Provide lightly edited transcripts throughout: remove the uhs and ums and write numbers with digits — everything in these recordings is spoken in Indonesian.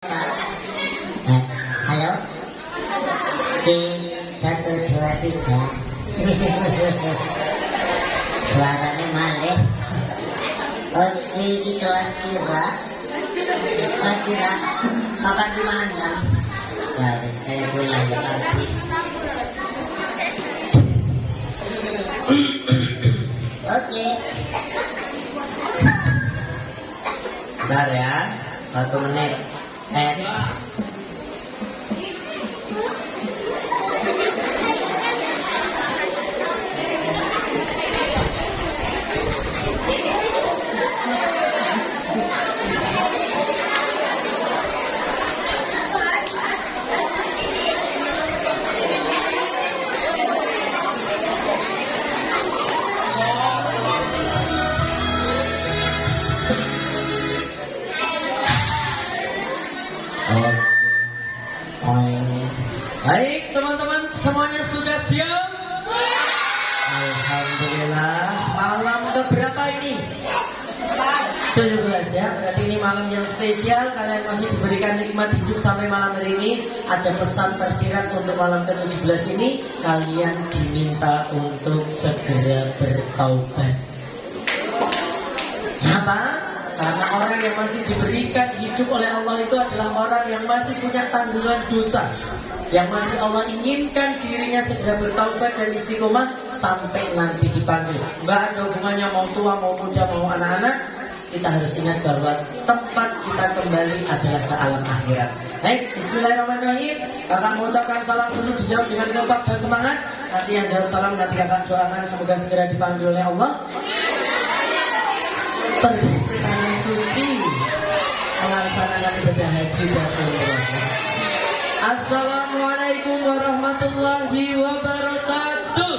Halo, C123. Suaranya malih. Oke, di kelas kira kapan di mana? Ya wis kayak gue lagi nanti. Oke. Bentar ya, 1 menit. Baik teman-teman, semuanya sudah siap? Alhamdulillah. Malam keberapa ini? 17 ya, berarti ini malam yang spesial. Kalian masih diberikan nikmat hidup sampai malam hari ini. Ada pesan tersirat untuk malam ke-17 ini. Kalian diminta untuk segera bertaubat. Kenapa? Karena orang yang masih diberikan hidup oleh Allah itu adalah orang yang masih punya tanggungan dosa, yang masih Allah inginkan dirinya segera bertaubat dan istiqomah sampai nanti dipanggil. Nggak ada hubungannya mau tua, mau muda, mau anak-anak. Kita harus ingat bahwa tempat kita kembali adalah ke alam akhirat. Baik, bismillahirrahmanirrahim. Kakak mengucapkan salam dulu, dijawab dengan kompak dan semangat. Nanti yang jawab salam nanti kakak doakan semoga segera dipanggil oleh Allah. Pergi ke tanah suci melaksanakan ibadah haji dan umrah. Assalamualaikum warahmatullahi wabarakatuh.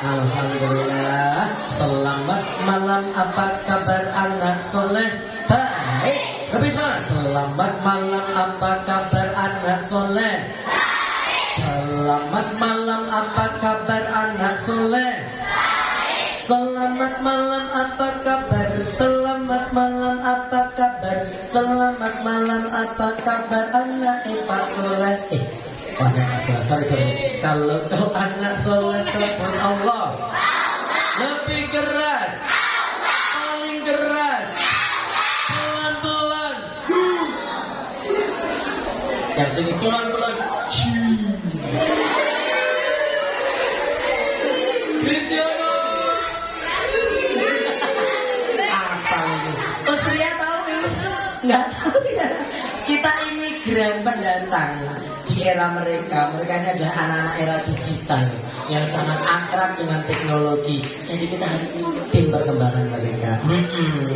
Alhamdulillah. Selamat malam, apa kabar anak soleh? Baik. Lebih semangat. Selamat malam, apa kabar anak soleh? Selamat malam, apa kabar anak soleh? Selamat malam, apa kabar? Selamat malam, apa kabar? Selamat malam, apa kabar anak Pak soleh? Anak soleh, sorry. Kalau kau anak soleh, sebut Allah. Lebih keras, paling keras, pelan-pelan. Yang sini pelan-pelan. Apa ini? Mas Ria tahu ini? Nggak tahu ya. Kita imigran pendatang di era mereka. Mereka ini adalah anak-anak era digital yang sangat akrab dengan teknologi. Jadi kita harus ikutin perkembangan mereka.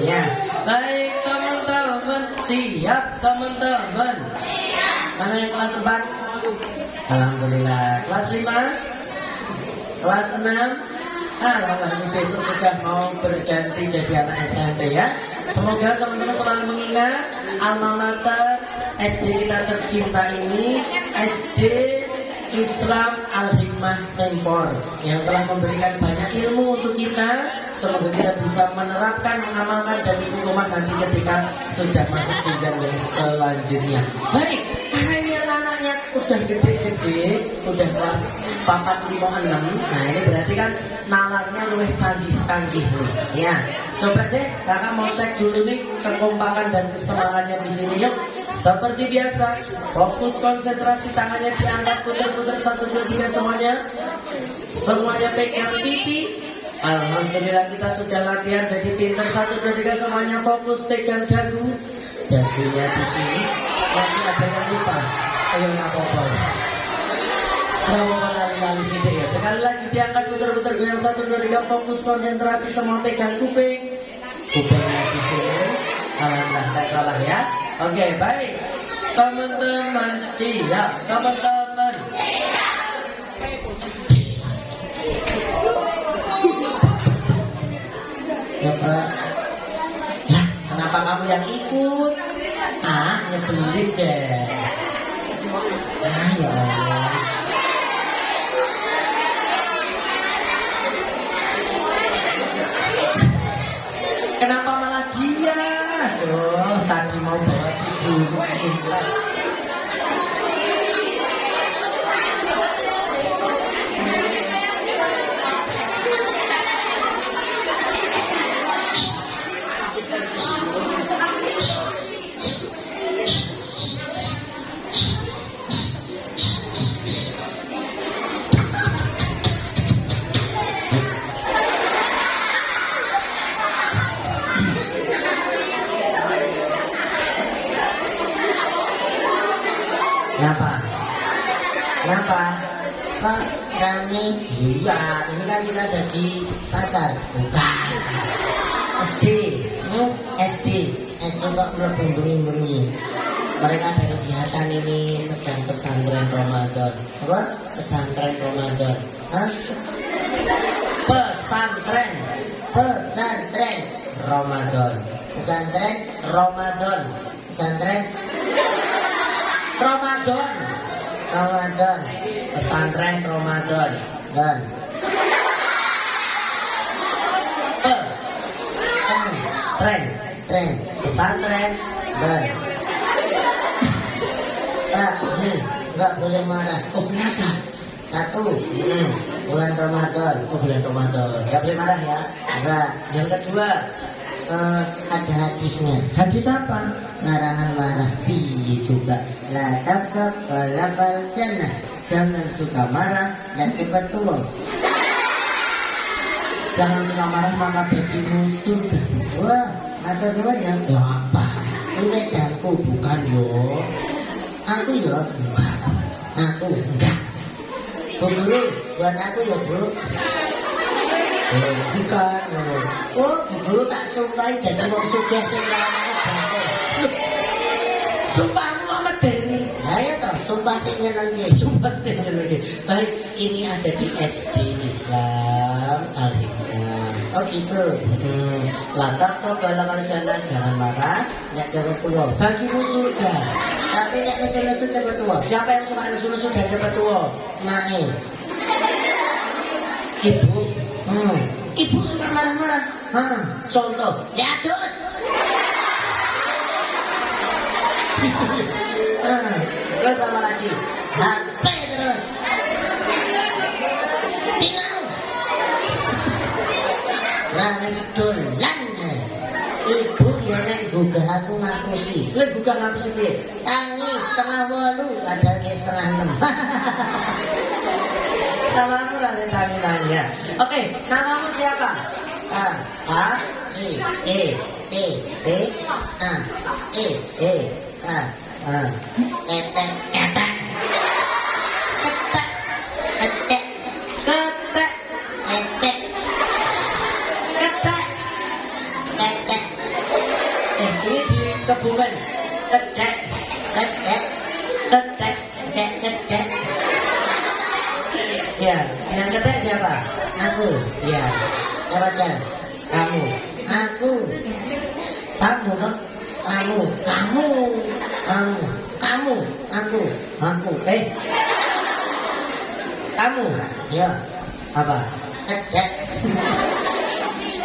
Ya. Baik teman-teman, siap teman-teman. Mana yang kelas 4? Alhamdulillah. Kelas 5? Kelas 6? Alhamdulillah, ini besok sudah mau berganti jadi anak SMP ya. Semoga teman-teman selalu mengingat alma mater SD kita tercinta ini, SD Islam Al-Hikmah Sempor, yang telah memberikan banyak ilmu untuk kita. Semoga kita bisa menerapkan, mengamalkan dan istiqomah nanti ketika sudah masuk jenjang yang selanjutnya. Baik, karena ini anak-anaknya udah gede-gede, udah kelas 4, 5, 6. Nah ini berarti kan nalarnya lebih canggih-canggih nih. Ya, coba deh kakak mau cek dulu nih kekompakan dan kesemangatnya di sini yuk. Seperti biasa, fokus konsentrasi, tangannya diangkat, putar-putar 1, 2, 3 semuanya. Semuanya pegang pipi. Alhamdulillah kita sudah latihan jadi pinter. 1, 2, 3 semuanya fokus pegang dagu. Dagunya di sini. Masih ada yang lupa. Ayo nggak apa-apa. Kalau lali-lali sini ya. Sekali lagi diangkat, putar-putar goyang 1, 2, 3 fokus konsentrasi, semua pegang kuping. Kupingnya di sini. Alhamdulillah nggak salah ya. Oke, baik. Teman-teman siap, teman-teman. Bapak. Lah, kenapa kamu yang ikut? Nyebelin deh. Ya Allah. Kenapa malah dia? Oh, tadi mau bawa si guru Imlek. Kenapa? Kenapa? Kok rame? Iya, ini kan kita ada di Pasar. bukan SD. SD. SD kok berbunyi-bunyi. Mereka ada kegiatan ini sedang pesantren Ramadan. Apa? Pesantren Ramadan. Hah? Pesantren Pesantren. Ramadan. Pesantren. Ramadan. Pesantren. Ramadan. Ramadan. Pesantren Ramadan. Dan. Tren. Tren. Pesantren. Dan. Nggak boleh marah. Oh kenapa? Satu. Bulan Ramadan. Oh bulan Ramadan. Gak boleh marah ya. Enggak. Yang kedua, Ada hadisnya. hadis apa? Larangan marah. Piye coba? La tabak balakal jannah. Jangan suka marah. Dan cepat tua. Jangan suka marah maka bagimu surga. Wah, atau duanya. Ya apa? Ini janku. Bukan yo. Aku ya. Bukan. Aku. Enggak. Bu guru, buat aku ya bu. Bukan. Oh, bu guru tak sumpahi jadi mau sugih sing lawanane. Sumpahmu amat Deni. Lah ya toh, sumpah sing nyenengke. Sumpah saya lagi. Baik, ini ada di SD Islam Al-Hikmah. Oh gitu. Lantak toh balakal jannah, jangan marah. Enggak jawab tua. Bagimu surga. Tapi nek nesu-nesu cepat tua. Siapa yang suka nesu-nesu dan cepat tua? Mae. Ibu. Ibu suka marah-marah. Contoh. Ya terus. Terus sama lagi. HP terus. Tinggal. Rantulan. Ibu ya nek gugah aku ngapusi. Lu bukan ngapus piye? Tangis setengah 8 padahal ke setengah 6. Salahmu lah tanya. Oke, namamu siapa? A A E E T E A E E A A ketek ketek ketek ketek ketek ketek ketek. ketek Ini di Kebumen. Ketek ketek ketek. ketek ketek. Ya, yang ketek siapa? Aku. Ya, Siapa Jan? kamu. Aku. Kamu kan? Kamu. Kamu. Kamu. Kamu. Aku. Aku. Kamu. Ya. Apa? Ketek.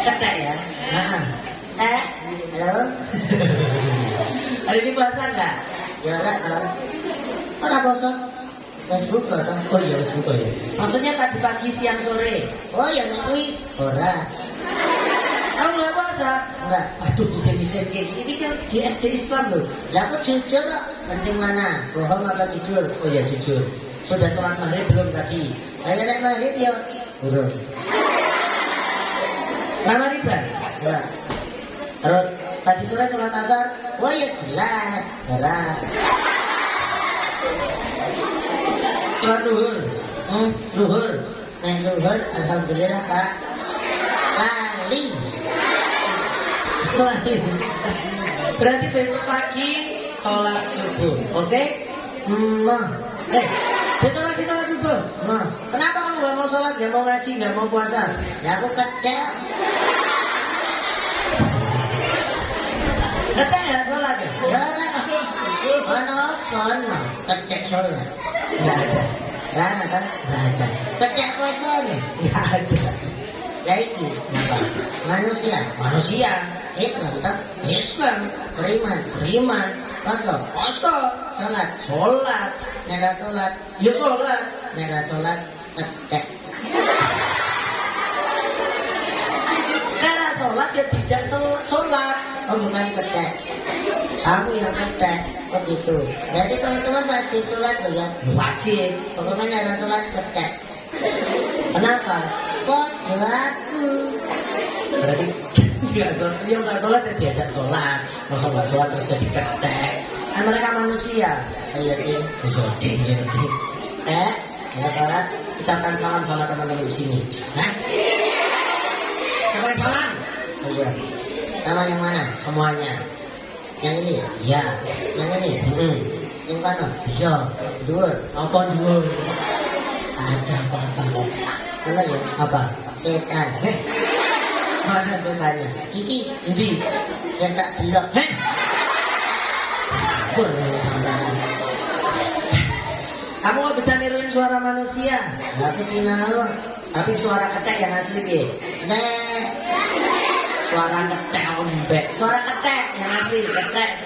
Ketek ya. Nah. Halo. Hari ini puasa enggak? Ya ora toh. Ora puasa. Facebook toh. Oh iya, wis buka ya. Maksudnya tadi pagi, siang, sore. Oh ya kuwi ora. Kamu nggak puasa? Enggak. Aduh, bisa-bisa kayak gini. Ini kan di SD Islam loh. Lah aku jujur kok. Penting mana? Bohong atau jujur? Oh iya, jujur. Sudah sholat maghrib belum tadi? Saya nek maghrib ya buruk. Lama riba? Enggak. Terus tadi sore sholat asar? Oh ya jelas. Ora. Sholat duhur? Duhur. Nek luhur alhamdulillah Kak. Kali. Berarti besok pagi sholat subuh, oke? Mah. Besok lagi sholat subuh. Mah. Kenapa kamu nggak mau sholat, nggak mau ngaji, nggak mau puasa? Lah aku ketek. Ketek ya sholat ya? Ya ora. Ono ketek sholat. Nggak ada. Lah ana kan? Nggak ada. Ketek puasa nih. Nggak ada. Lah iki Apa? manusia. Manusia. Islam tak? Islam, Beriman. beriman, Poso. poso, Sholat. sholat, Nera sholat. ya sholat. Nera sholat. Ketek. Karena sholat ya dijak sholat. Oh bukan ketek. Kamu yang ketek. Oh gitu. Berarti teman-teman wajib sholat loh ya. Ya wajib. Pokoknya nera sholat ketek. Kenapa? Podo aku. Berarti nggak sholat, dia nggak sholat ya diajak sholat. Masa nggak sholat terus jadi ketek. Kan mereka manusia. Ayo ding. Bisa ding, ya ding. Ya sholat. Ucapkan salam sama teman-teman di sini. Hah? Ucapkan salam. Ayo. Sama yang mana? Semuanya. Yang ini. Iya. Yang ini. Yang kanan. Iya. Dua. Apa dulu? Ada apa-apa? Enggak ya. Apa? Setan. Mana setannya? Iki. Ini. Yang tak delok. Heh. Kamu nggak bisa niruin suara manusia, Tapi sinau. tapi suara ketek yang asli bi. Nek. Suara ketek lembek. Suara ketek yang asli,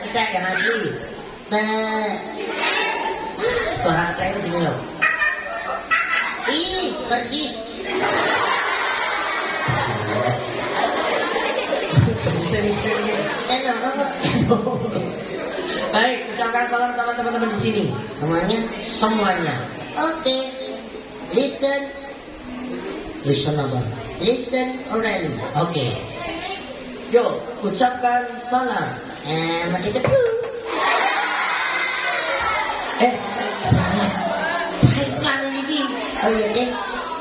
ketek yang asli. Nek. Suara ketek itu gini loh. Ih, persis. Misteri-misteri. Enggak. Baik, ucapkan salam sama teman-teman di sini. Semuanya. Semuanya. Oke. Listen. Listen apa? Listen already. Oke. Yo, ucapkan salam. Mati depan. Saya Islam ini. Oh iya deh.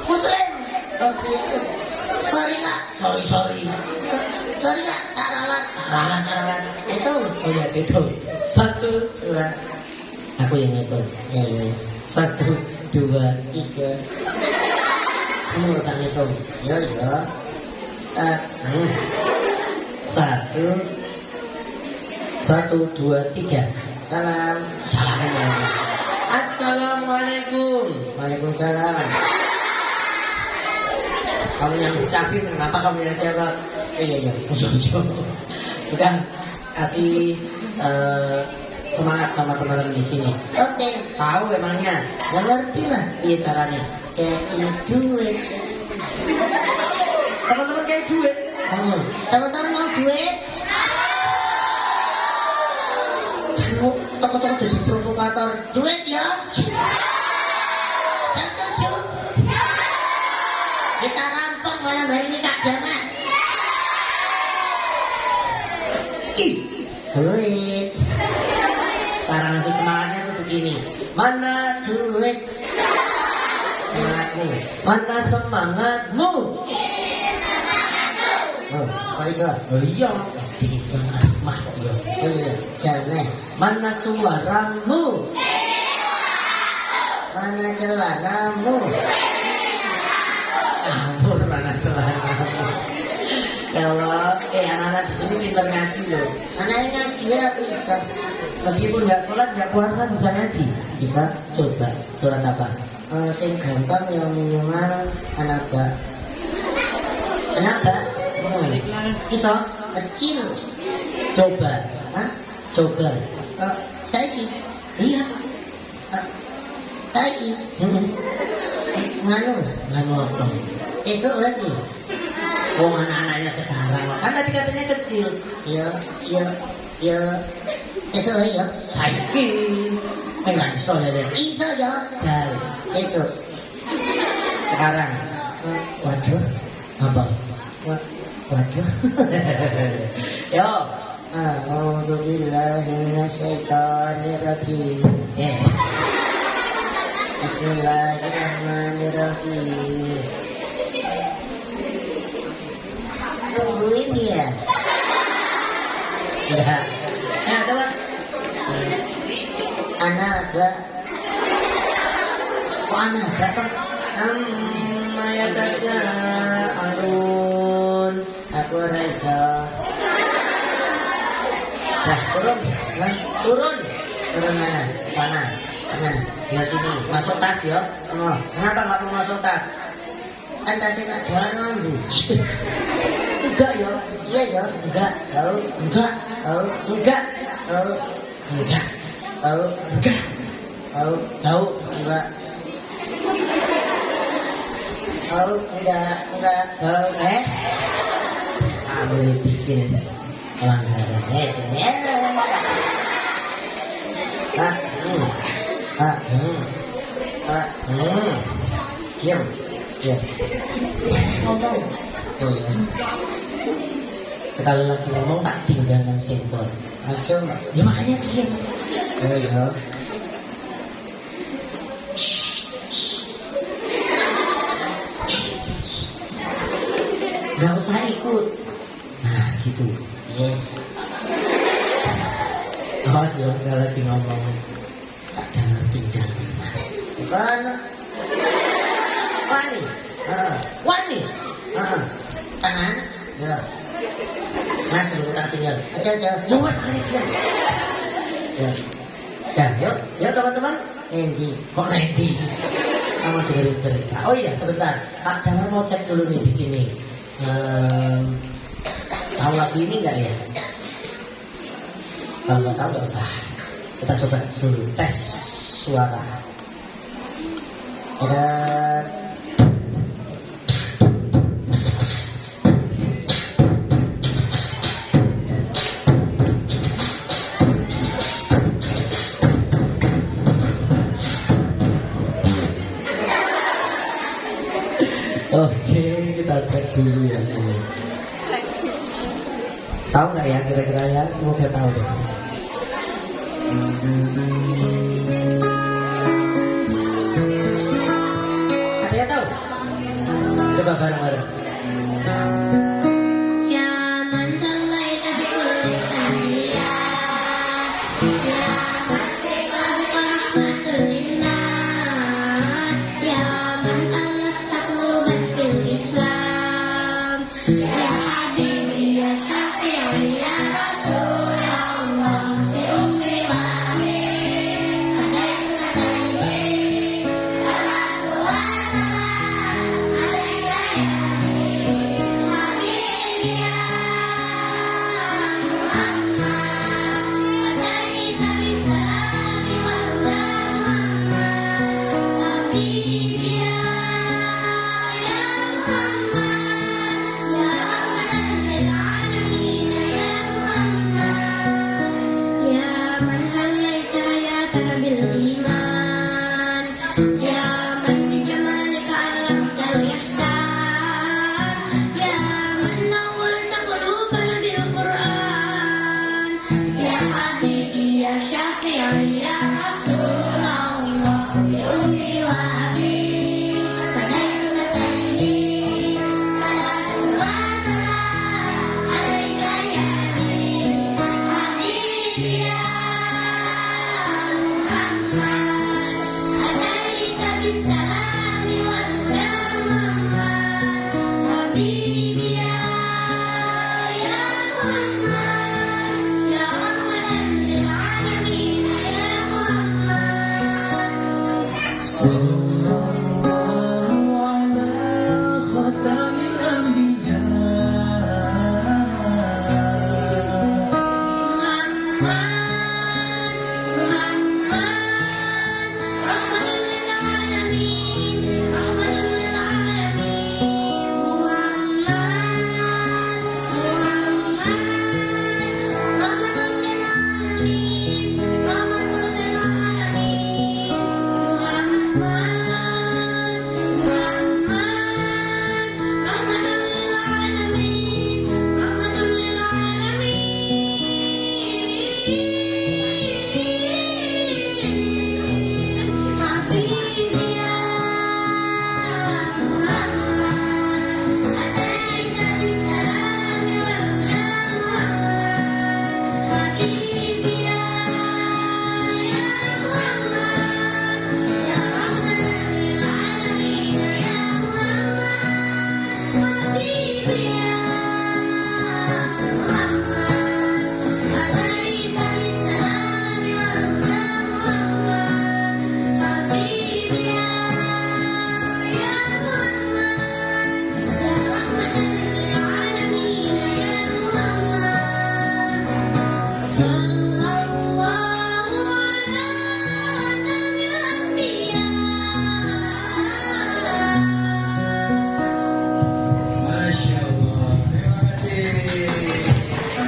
Muslim. Oh gitu. Sorry kak. Sorry. Sorry kak. Tak ralat. Ralat. Itu. Oh ya, itu. 1, Dua. aku yang ngitung. Ya ya. 1, 2, Tiga. kamu usah ngitung. Ya ya. 1, 2, 3. Salam. Assalamualaikum. Assalamualaikum. Waalaikumsalam. Kamu yang ucapin, kenapa kamu yang jawab? Iya iya. Udah kasih semangat sama teman-teman di sini. Oke. Tahu emangnya? Ya ngerti lah. Iya caranya. Kayak duit. Teman-teman kayak duit. Teman-teman mau duit? Kamu toko-toko jadi provokator. Duit ya. Setuju. Kita rampok malam hari ini Kak Jaman. Duit. Cara ngasih semangatnya tuh begini. Mana Duit. semangatmu? Mana semangatmu? Oh, kok iso? Oh iya, pasti semangat mah yo. Oh iya, jalan. Mana suaramu? Mana celanamu? Ampun, mana celanamu? Kalau anak-anak di sini pintar ngaji loh. Anaknya ngaji ya bisa. Meskipun nggak sholat, nggak puasa bisa ngaji. Bisa. Coba surat apa? Sing gampang yang minimal anak bak. Kenapa? Bisa? Kecil. Coba. Hah? Coba. Saiki. Iya. Saiki. Nganu. Nganu apa? Esok lagi. Oh, anak-anaknya sekarang. Kan tadi katanya kecil. Ya. Esok lagi ya. Saiki. Nggak iso ya deh. Iso ya. Jal. Esok. Sekarang. Waduh. Apa? Waduh. Yo. A'udzu billahi minasyaitonir rajim. Bismillahirrahmanirrahim. Tungguin ya. Udah. Coba. Anak gak. Kok anak datang? Ya dasar Arun. Aku Reza. Dah turun. Turun. Turun mana? Sana. Mana? Di sini. Masuk tas ya. Oh, Kenapa nggak mau masuk tas? kan tasnya gak dalam bu. Enggak ya. Iya ya. Enggak. Tahu. Enggak. Tahu. Enggak. Tahu. Enggak. Tahu. Enggak. Tahu. Tahu. Enggak. Tahu. Enggak. Enggak. Tahu. Kamu bikin pelanggaran. Sini. Ah. Ah. Ah. Diam. Iya. Masih ngomong. Iya. Kalau lagi ngomong tak tinggalkan sempol. Langsung. Ya makanya diam. Iya. Gak usah ikut. Nah gitu. Yes. Awas ya sekali lagi ngomong. Tak dengar tinggal. Bukan. Wani. Ah. Wani. Ah. Tenang. Ya. Nah sebelum tak tinggal. Aja. Ya mas makanya diam. Ya. Ya yuk. Ya teman-teman. Nanti. Kok Randy? Kamu dengerin cerita. Oh iya sebentar. Kak Damar mau cek dulu nih di sini. Tahu lagu ini nggak ya? Kalau nggak tahu nggak usah. Kita coba dulu tes suara. Ada. Oke, kita cek dulu ya ini. Tahu nggak ya kira-kira ya? Semoga tahu deh. Ada yang tahu? Coba bareng-bareng.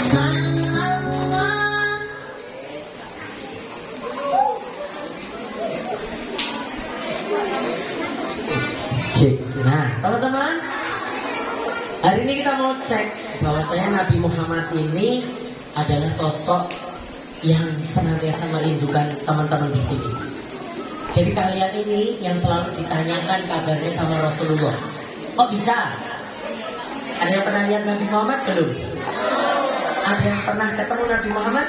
Sang Allah. Cek. Nah, teman-teman, hari ini kita mau cek bahwasanya Nabi Muhammad ini adalah sosok yang senantiasa merindukan teman-teman di sini. Jadi kalian ini yang selalu ditanyakan kabarnya sama Rasulullah. Kok bisa? Ada yang pernah lihat Nabi Muhammad belum? Ada yang pernah ketemu Nabi Muhammad?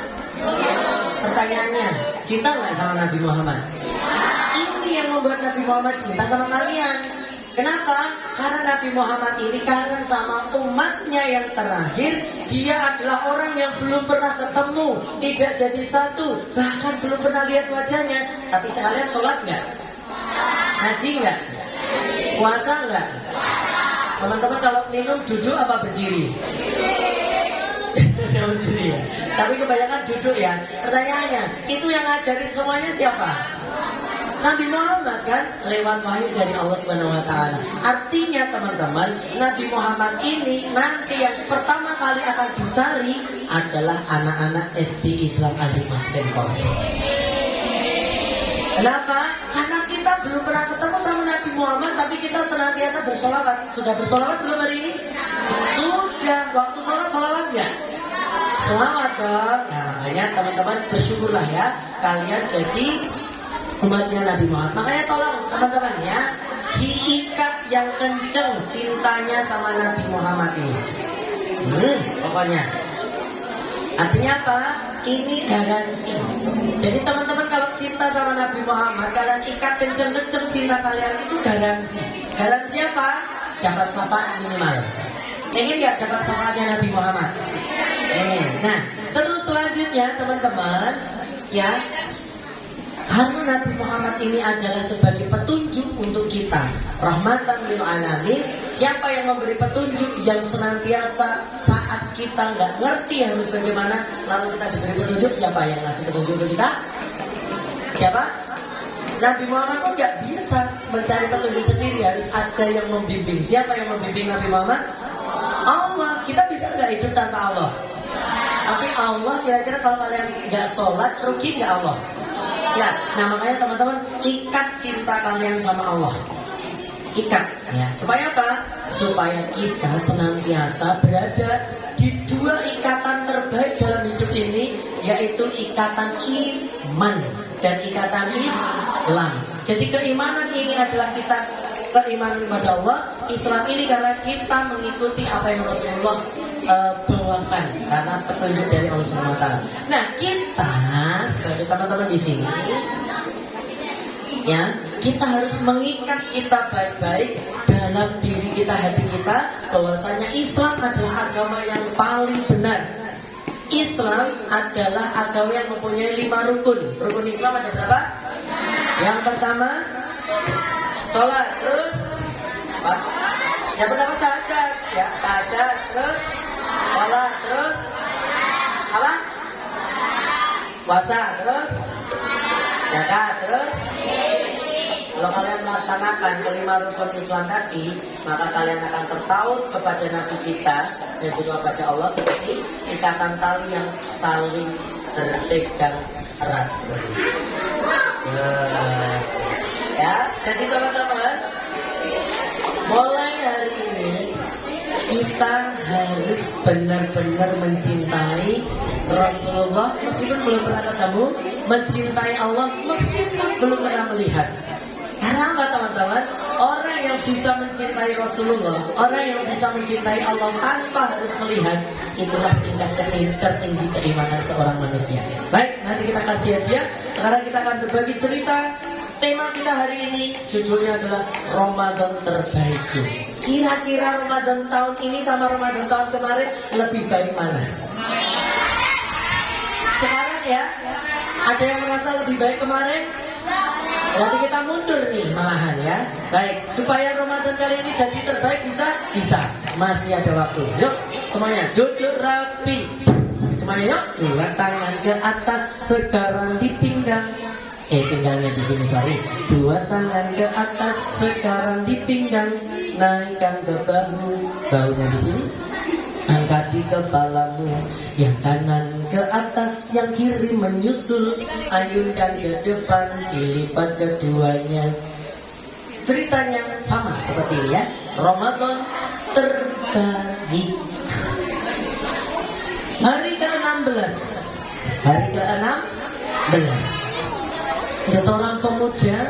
Pertanyaannya, cinta nggak sama Nabi Muhammad? Ini yang membuat Nabi Muhammad cinta sama kalian. Kenapa? Karena Nabi Muhammad ini kangen sama umatnya yang terakhir. Dia adalah orang yang belum pernah ketemu, tidak jadi satu, bahkan belum pernah lihat wajahnya. Tapi sekalian sholat nggak? Haji nggak? Puasa nggak? Teman-teman kalau minum duduk apa berdiri? Berdiri ya. Tapi kebanyakan duduk ya. Pertanyaannya, itu yang ngajarin semuanya siapa? Nabi Muhammad kan, lewat wahyu dari Allah Subhanahu wa taala. Artinya teman-teman, Nabi Muhammad ini nanti yang pertama kali akan dicari adalah anak-anak SD Islam Al-Hikmah Sempor. Kenapa? Karena kita belum pernah ketemu sama Nabi Muhammad, tapi kita senantiasa bersolawat. Sudah bersolawat belum hari ini? Sudah. Waktu sholat solawat nggak? Solawat dong. Nah, makanya teman-teman bersyukurlah ya, kalian jadi umatnya Nabi Muhammad. Makanya tolong teman-teman ya, diikat yang kenceng cintanya sama Nabi Muhammad ini. Pokoknya. Artinya apa? Ini garansi. Jadi teman-teman kalau cinta sama Nabi Muhammad, kalian ikat kenceng-kenceng cinta kalian, itu garansi. Garansi apa? Dapat syafaat minimal. Ingin nggak dapat syafaatnya Nabi Muhammad? Nah, terus selanjutnya teman-teman ya, karena Nabi Muhammad ini adalah sebagai petunjuk untuk kita, rahmatan lil alamin. Siapa yang memberi petunjuk yang senantiasa saat kita nggak ngerti harus bagaimana, lalu kita diberi petunjuk? Siapa yang ngasih petunjuk ke kita? Siapa? Nabi Muhammad pun nggak bisa mencari petunjuk sendiri, harus ada yang membimbing. Siapa yang membimbing Nabi Muhammad? Allah. Kita bisa nggak hidup tanpa Allah? Tapi Allah, kira-kira kalau kalian nggak sholat, rugi nggak Allah? Ya, nah makanya teman-teman ikat cinta kalian sama Allah. Ikat ya. Supaya apa? Supaya kita senantiasa berada di dua ikatan terbaik dalam hidup ini, yaitu ikatan iman dan ikatan Islam. Jadi keimanan ini adalah kita keimanan kepada Allah. Islam ini karena kita mengikuti apa yang Rasulullah bawakan karena petunjuk dari Allah Subhanahu wa taala. Nah, kita sebagai teman-teman di sini ya, kita harus mengikat kita baik-baik dalam diri kita, hati kita, bahwasanya Islam adalah agama yang paling benar. Islam adalah agama yang mempunyai 5 rukun. Rukun Islam ada berapa? Yang pertama sholat, terus apa? Yang pertama syahadat, ya syahadat, terus sholat, terus apa? Puasa, terus zakat, terus. Kalau kalian melaksanakan kelima rukun Islam tadi, maka kalian akan tertaut kepada Nabi kita dan juga kepada Allah seperti ikatan tali yang saling berpegang erat seperti itu. Ya, jadi teman-teman, mulai hari ini kita harus benar-benar mencintai Rasulullah meskipun belum pernah ketemu, mencintai Allah meskipun belum pernah melihat. Karena apa teman-teman? Orang yang bisa mencintai Rasulullah, orang yang bisa mencintai Allah tanpa harus melihat, itulah tingkat tertinggi keimanan seorang manusia. Baik, nanti kita kasih hadiah. Sekarang kita akan berbagi cerita. Tema kita hari ini judulnya adalah Ramadan terbaikku. Kira-kira Ramadan tahun ini sama Ramadan tahun kemarin lebih baik mana? Sekarang ya, ada yang merasa lebih baik kemarin? Berarti kita mundur nih malahan ya. Baik, supaya Ramadan kali ini jadi terbaik bisa? Bisa. Masih ada waktu. Yuk, semuanya duduk rapi. Semuanya yuk, dua tangan ke atas, sekarang di pinggang. Pinggangnya di sini, sorry. Dua tangan ke atas, sekarang di pinggang. Naikkan ke bahu, bahunya di sini. Angkat di kepalamu, yang tas yang kiri menyusul, ayunkan ke depan, dilipat keduanya. Ceritanya sama seperti ini ya. Ramadan terbagi. Hari ke-16. Hari ke-16. Ada seorang pemuda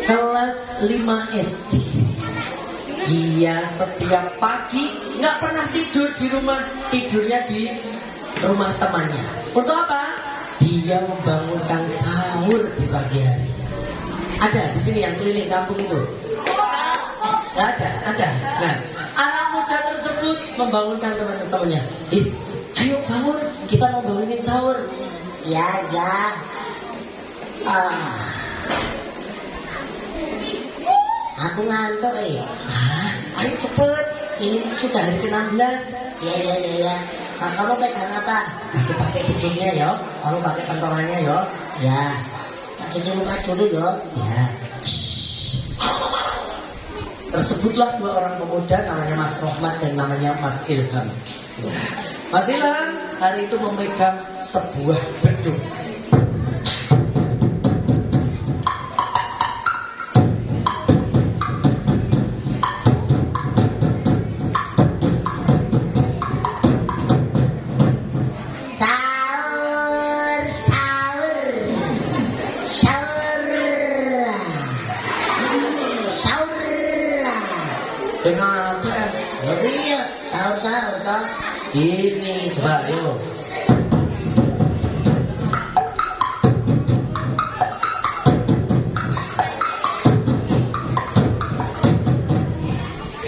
kelas 5 SD. Dia setiap pagi nggak pernah tidur di rumah, tidurnya di rumah temannya. Untuk apa? Dia membangunkan sahur di pagi hari. Ada di sini yang keliling kampung itu? Nggak ada, ada. Nah, anak muda tersebut membangunkan teman-temannya. Ayo bangun, kita mau bangunin sahur. Ya. Aku ngantuk Ayo cepet, ini sudah hari ke-16. Ya. Kamu pegang apa? Aku pakai bedungnya ya, kamu pakai pentolannya ya. Ya. Tak cuci muka dulu ya. Ya. Tersebutlah dua orang pemuda, namanya Mas Rohmat dan namanya Mas Ilham. Mas Ilham hari itu memegang sebuah bedung. Kenapa? Iya, sahur toh. Ini coba yuk.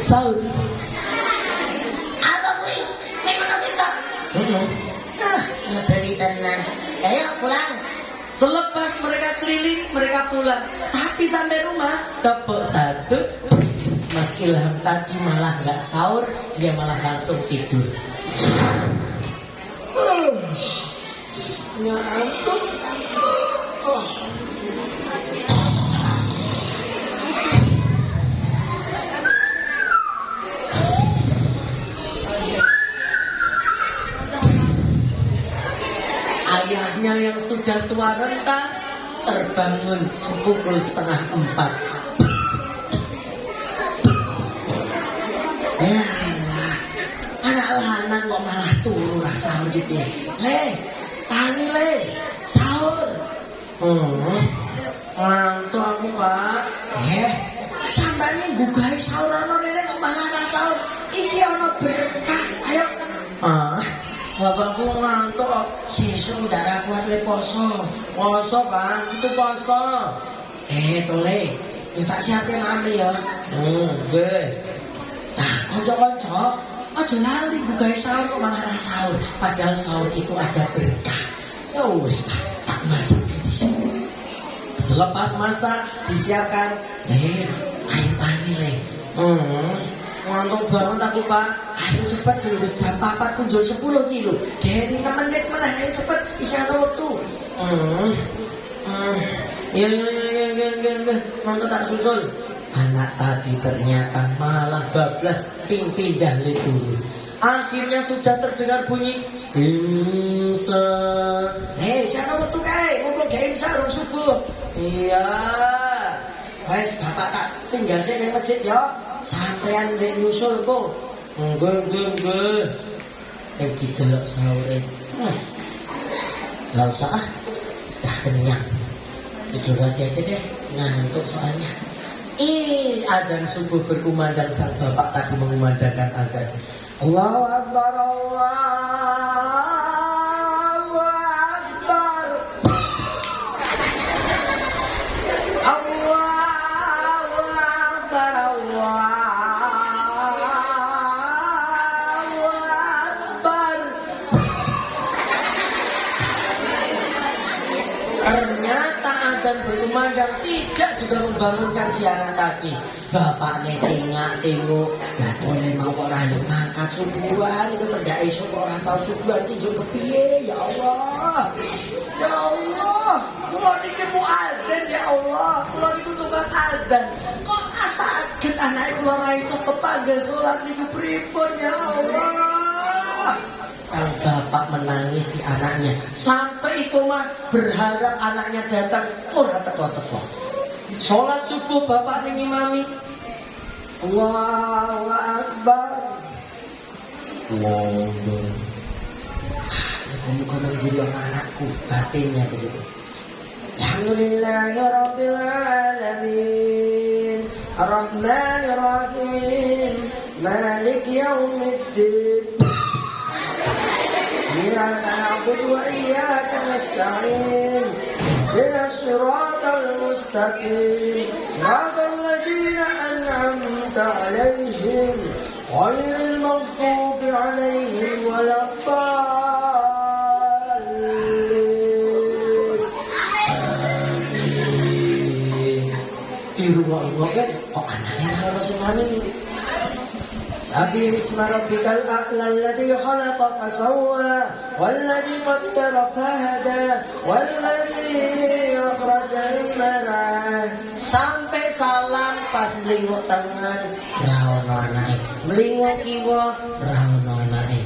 Sahur. Apa kuwi? Nek ngono kita. Ngebeli tenan. Ayo pulang. Selepas mereka keliling, mereka pulang. Tapi sampai rumah, tepuk satu. Mas Ilham tadi malah nggak sahur, dia malah langsung tidur. Ngantuk. Ayahnya yang sudah tua renta terbangun pukul 3:30. Ya Allah, anak lanang kok malah turu lah sahur gitu ya. Tangi sahur. Ngantuk aku Pak. Sampai gugahi sahur ono rene kok malah ra sahur. Iki ono berkah. Ayo. Bapakku ngantuk kok. Sesuk ndak kuat le poso. Poso Bang, itu poso. Tole. Ya tak siapke mami ya. Nggih. Nah, konco-konco, aja lari buka sahur kok malah ra sahur. Padahal sahur itu ada berkah. Ya wis tak masak di sini. Selepas masak disiapkan, ayo tani ngantuk banget aku Pak. Ayo cepet dulu wis jam 4 punjul 10 kilo. Dari 6 menit meneh ayo cepet isi ana wektu. Ya. Mangko tak susul. Anak tadi ternyata malah bablas pindah turun. Akhirnya sudah terdengar bunyi imsa. Siapa waktu kae? Ngomong gawe imsa rong subuh. Iya. Wes bapak tak tinggal sini masjid ya. Sampean ndek nyusul kok. Nggih. Iki delok sahur. Lah usah dah kenyang. Tidur lagi aja deh. Ngantuk soalnya. Adzan subuh berkumandang, sang bapak tadi mengumandangkan adzan. Allahu Akbar, Allahu Akbar, Allahu Akbar, Allahu Akbar. Ternyata adzan berkumandang tidak juga membangunkan si anak tadi. Bapaknya tengok, nah boleh mau orang yang mangkat subuhan itu benda esok orang tahu subuhan itu kepiye ya Allah. Ya Allah, kula niki muadzin ya Allah, kula niku tukang adzan. Kok asaged anake kula ra iso kepanggil salat niku pripun ya Allah. Kang bapak menangisi anaknya. Sampai itu mah berharap anaknya datang, ora teko-teko. Sholat subuh bapak ning imami. Allahu Akbar. Allahu Akbar. Muka mengguri anakku, batinnya begitu. Alhamdulillahirabbil alamin. Ar-Rahmanir Rahim. Malik yaumiddin. Iyyaka na'budu wa iyyaka nasta'in. Ihdinas siratal mustaqim. Siratal ladzina an'amta 'alaihim ghairil maghdubi 'alaihim waladdallin. Amin. Irwa kan kok anaknya harus ngene. Sabih isma rabbikal a'la alladhi khalaqa fasawwa walladhi qaddara fahada walladhi akhrajal mar'ah. Sampai salam pas mlinguk tangan ra ono anake, mlinguk kiwa ra ono anake.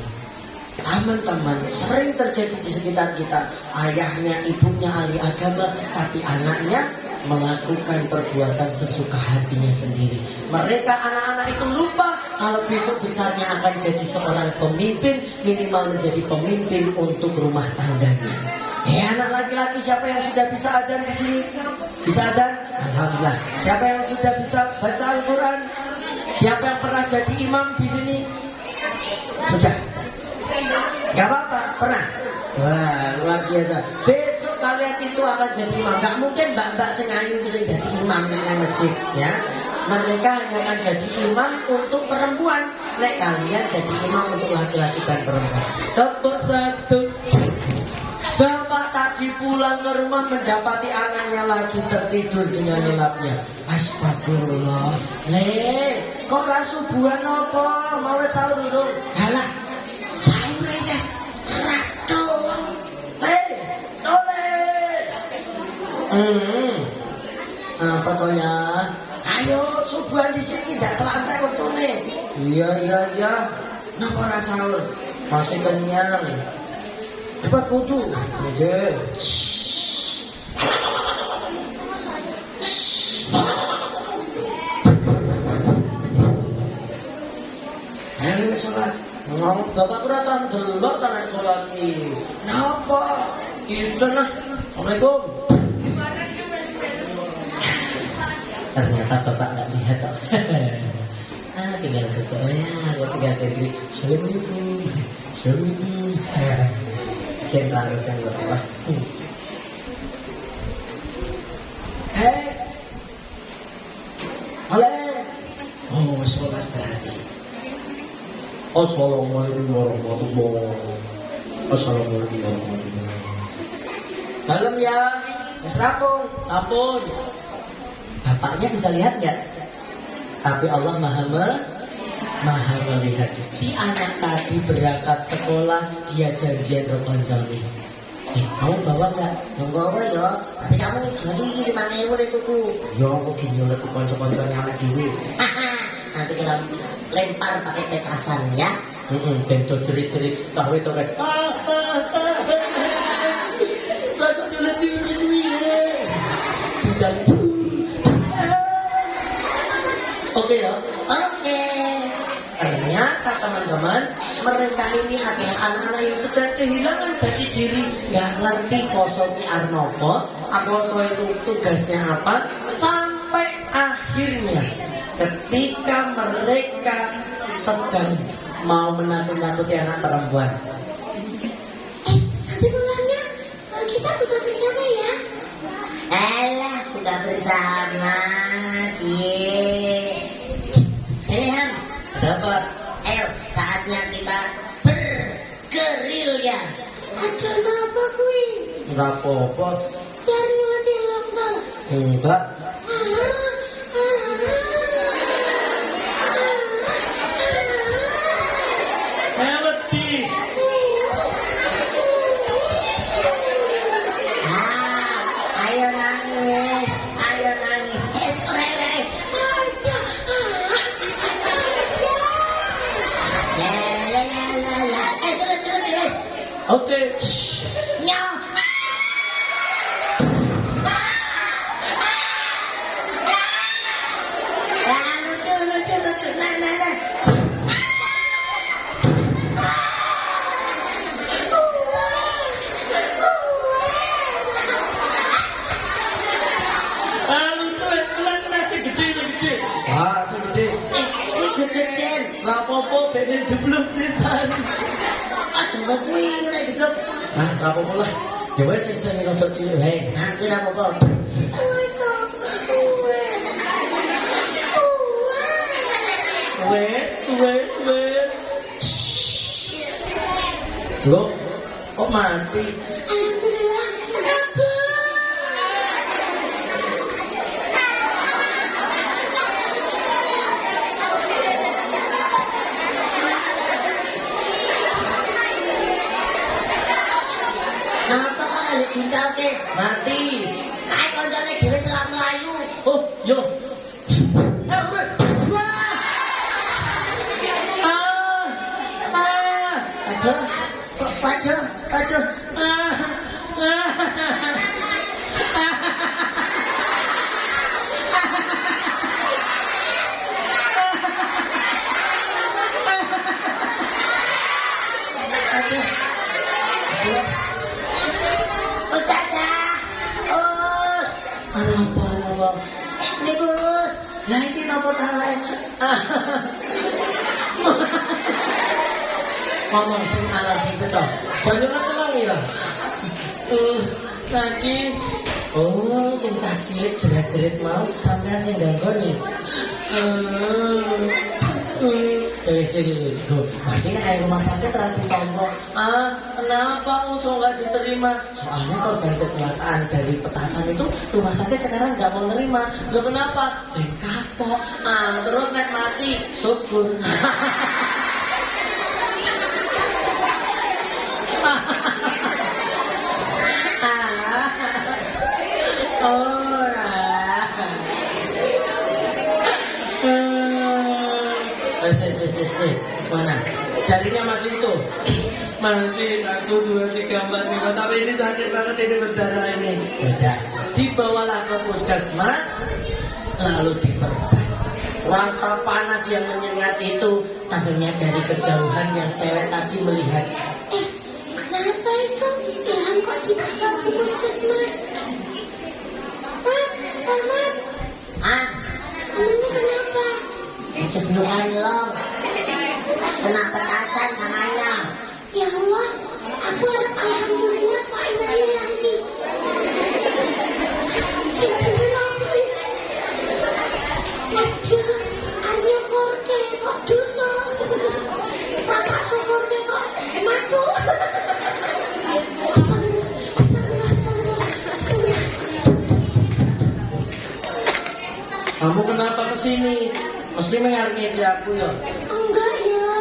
Teman-teman, sering terjadi di sekitar kita. Ayahnya, ibunya ahli agama, tapi anaknya melakukan perbuatan sesuka hatinya sendiri. Mereka anak-anak itu lupa kalau besok besarnya akan jadi seorang pemimpin, minimal menjadi pemimpin untuk rumah tangganya. Anak laki-laki siapa yang sudah bisa adzan di sini? Bisa adzan? Alhamdulillah. Siapa yang sudah bisa baca Al-Quran? Siapa yang pernah jadi imam di sini? Sudah. Gak apa-apa, pernah? Wah, luar biasa. Besok kalian itu akan jadi imam. Gak mungkin mbak-mbak sengayu bisa jadi imam di masjid, ya. Mereka hanya akan jadi imam untuk perempuan. Nek kalian jadi imam untuk laki-laki dan perempuan. Tepuk satu. Bapak tadi pulang ke rumah mendapati anaknya lagi tertidur dengan lelapnya. Astagfirullah. Le, kok ra subuhan apa? Mau sahur dulu. Halah. Sahur aja. Tolong. Le, tolong. Apa toh ya? Ayo subuhan di sini tidak selantai wektune. Iya. Napa ra sahur? Masih kenyang. Cepat wudu. Udah. Ayo sholat. Ngomong bapak kurang delok tanah sholat ini. Napa? Isun lah. Assalamualaikum. Ternyata bapak nggak lihat toh. Tinggal ketemu ya, tinggal tegri. Assalamualaikum. Cinta harus yang berubah. Oleh. Oh, sholat berarti. Assalamualaikum warahmatullahi wabarakatuh. Assalamualaikum warahmatullahi wabarakatuh. Dalam ya, rampung. Bapaknya bisa lihat nggak? Tapi Allah Maha melihat. Si anak tadi berangkat sekolah, dia janjian rekonconi. Kamu bawa nggak? Bawa ya, tapi kamu ngijoli ini 5.000 le tuku. Ya aku gini oleh konco-konconya anak dewi. Nanti kita lempar pakai petasan ya. Bento cerit-cerit cawe itu kan. Rasa nyolot diri ya. Oke ya. Oke. Ternyata teman-teman, mereka ini adalah anak-anak yang sedang kehilangan jati diri, nggak ngerti poso ki arnopo, poso itu tugasnya apa, sampai akhirnya ketika mereka sedang mau menakut-nakuti anak perempuan. Nanti pulangnya kita buka bersama ya. Alah, buka bersama, Cie. Ini Ham. Dapat. Ayo, saatnya kita bergerilya. Ada apa kui? Nggak apa-apa. Dari mati lomba. Enggak. Ayo nangis. Oke. Nyong. Wah, lucu. Nah. Lucu, segede. Wah, segede. Ini gedean. Rapopo pengen jeblok pisan. Aja kuwi nek jeblok. Hah, rapopo lah. Ya wes sing rodok cilik wae. Nah, kuwi apa? Wes. Loh, kok mati? Alhamdulillah, kabur. Napa kok nek dincalke? Mati. Kae koncone dhewe telah mlayu. Oh, yo. Udah. Wah. Aduh, kok aduh. Aduh. Ustazah. Apa? Niku Us. Lah iki napa tawae? Ngomong sing ala sing cetok. Banyak tolong ya. Tadi sing cah cilik jerit-jerit mau sampean sing ganggu. Sini, berarti nek rumah sakit ratu tompo. Kenapa usung nggak diterima? Soalnya korban kecelakaan dari petasan itu rumah sakit sekarang nggak mau nerima. Lo kenapa? Kapok. Terus nek mati, syukur. Mana? Jarinya masih utuh? Masih 1, 2, 3, 4, 5. Tapi ini sakit banget, ini berdarah ini. Beda. Dibawalah ke puskesmas, lalu diperban. Rasa panas yang menyengat itu tampaknya dari kejauhan yang cewek tadi melihat. Kenapa itu? Ilham kok dibawa ke puskesmas? Paman. Kamu kenapa? Keceblukan lo. Kena petasan tangannya. Ya Allah, aku harap alhamdulillah kok ini lagi. Alhamdulillah. Aduh, hanya korke kok dosa. Kakak syukurnya kok matu. Astagfirullah. Kamu kenapa kesini? Mesti mengarungi aku ya? Enggak ya.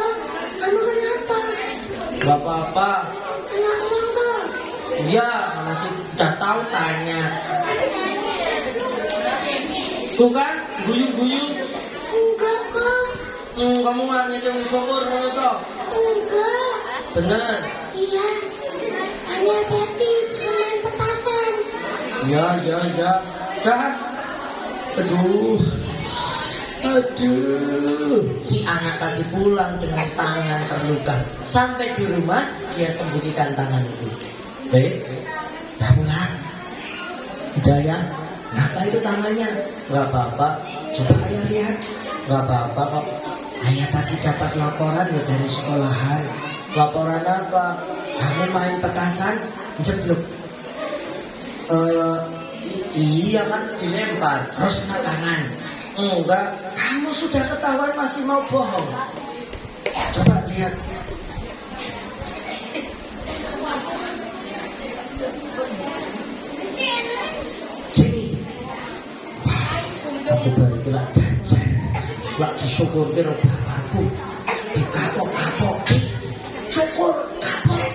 Kamu kenapa? Gak apa-apa. Anak lo. Iya, masih udah tahu tanya. Tuh kan, guyung-guyung. Enggak kok. Kamu nggak ngeceng syukur toh? Enggak. Bener. Iya. Hanya hati-hati jangan main petasan. Ya. Dah. Aduh. Si anak tadi pulang dengan tangan terluka. Sampai di rumah dia sembunyikan tangan itu. Dah pulang. Udah ya. Kenapa itu tangannya? Gak apa-apa. Coba ayah lihat. Gak apa-apa kok. Ayah tadi dapat laporan ya dari sekolahan. Laporan apa? Kamu main petasan jeblok. Iya kan dilempar terus kena tangan. Enggak, kamu sudah ketahuan masih mau bohong. Coba lihat. Sini. Wah, aku baru kelak dajar. Lak disyukur karo bapakku. Dikapok-kapoki. Syukur kapok.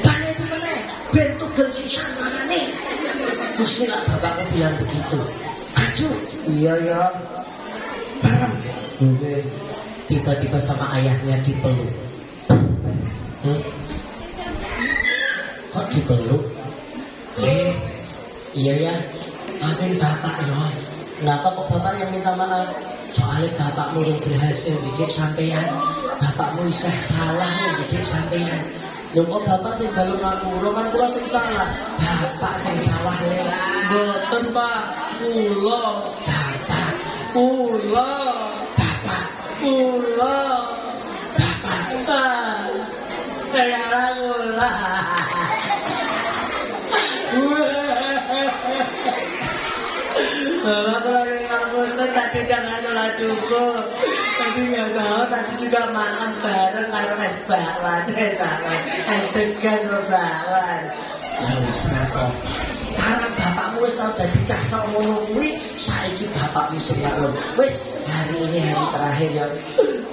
Balik itu meneh. Ben tugel sisan manane. Terus nih bapakku bilang begitu. Aju. Iya ya. Bareng. Tiba-tiba sama ayahnya dipeluk. kok dipeluk? Iya ya, amin bapak ya. Kenapa kok bapak yang minta maaf? Soalnya bapakmu yang berhasil didik sampean, bapakmu isih salah yang didik sampean. Lho kok bapak sing jaluk ngapura, kan kula sing salah. Bapak sing salah le. Mboten Pak, kula. Bapak, kula. Bapak, kula. Bapak. Kayak kula. Bapak lagi ngapunten tadi jangan olah cukup. Tadi nggak tahu, tadi juga makan bareng karo es bakwan, es degan lo bakwan. Ya wis ra kok. Karena bapakmu wis tau dadi cah sakmono kuwi, saiki bapakmu sing maklum. Wis hari ini hari terakhir ya.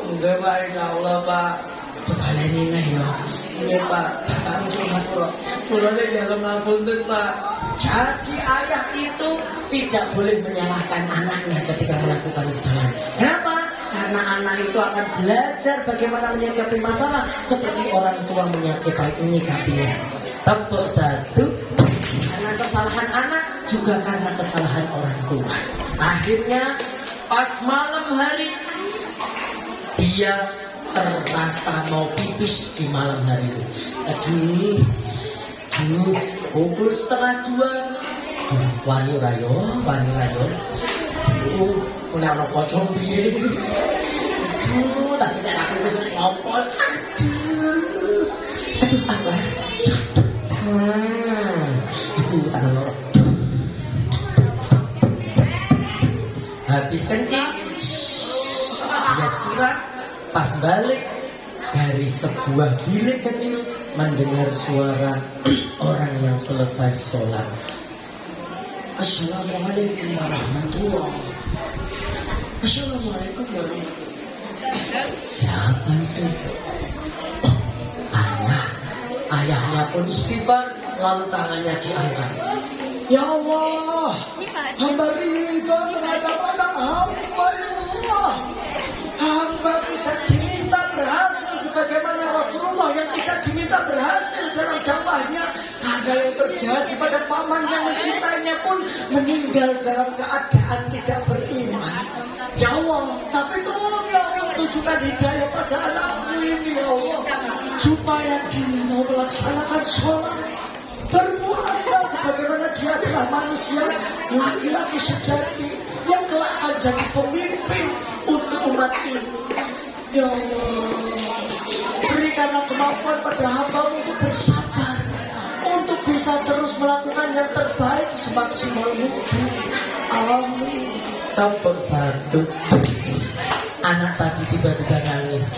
Enggak Pak, insyaallah Pak. Kebaleni neh ya. Iya Pak, bapakmu sing maklum. Kula nek dalem ngapunten Pak. Jadi ayah itu tidak boleh menyalahkan anaknya ketika melakukan kesalahan. Kenapa? Karena anak itu akan belajar bagaimana menyikapi masalah seperti orang tua menyikapinya. Tempat satu, karena kesalahan anak juga karena kesalahan orang tua. Akhirnya pas malam hari dia terasa mau pipis di malam hari itu. Aduh, pukul 1:30. Wani rayo. Ora ono pocong piye. Tapi nek aku wis ngopol. Aduh, apa? Itu tangan loro. Habis kencing. Dia siram, pas balik dari sebuah bilik kecil mendengar suara orang yang selesai sholat. Assalamualaikum warahmatullahi. Assalamualaikum warahmatullahi. Siapa itu? Oh, ayahnya pun istighfar, lalu tangannya diangkat. Ya Allah, hamba ridho terhadap anak hamba ya Allah. Hamba tidak diminta berhasil sebagaimana Rasulullah yang tidak diminta berhasil dalam dakwahnya. Karena yang terjadi pada paman yang mencintainya pun meninggal dalam keadaan tidak beriman. Ya Allah, tapi tolong ya Allah, tunjukkan hidayah pada anakmu ini ya Allah, supaya dia mau melaksanakan sholat, berpuasa sebagaimana dia adalah manusia laki-laki sejati yang kelak akan jadi pemimpin untuk umat ini. Ya Allah, berikanlah kemampuan pada hamba untuk bersabar, untuk bisa terus melakukan yang terbaik semaksimal mungkin. Amin. Nomor 1, anak tadi tiba-tiba nangis.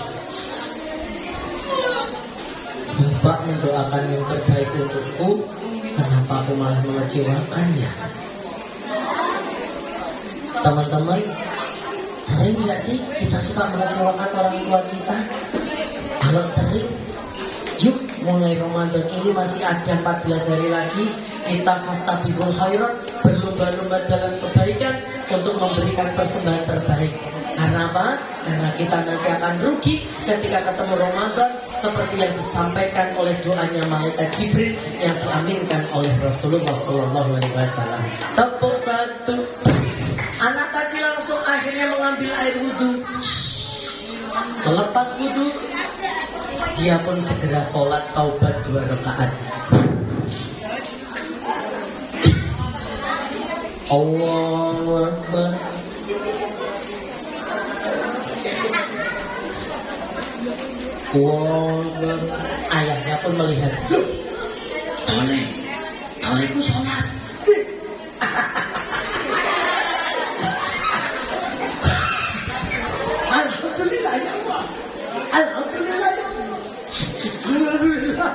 Bapak mendoakan yang terbaik untukku, kenapa aku malah mengecewakannya? Teman-teman, sering nggak sih kita suka mengecewakan orang tua kita? Kalau sering, yuk mulai Ramadan ini masih ada 14 hari lagi, kita fastabiqul khairat, berlomba-lomba dalam kebaikan untuk memberikan persembahan terbaik. Karena apa? Karena kita nanti akan rugi ketika ketemu Ramadan seperti yang disampaikan oleh doanya malaikat Jibril yang diaminkan oleh Rasulullah SAW. Tepuk 1. Anak tadi langsung akhirnya mengambil air wudhu. Selepas wudhu, dia pun segera sholat taubat 2 rakaat. Allahu Akbar. Allahu. Ayahnya pun melihat. Toleh ku sholat. Alhamdulillah ya Allah. Alhamdulillah ya Allah. Alhamdulillah.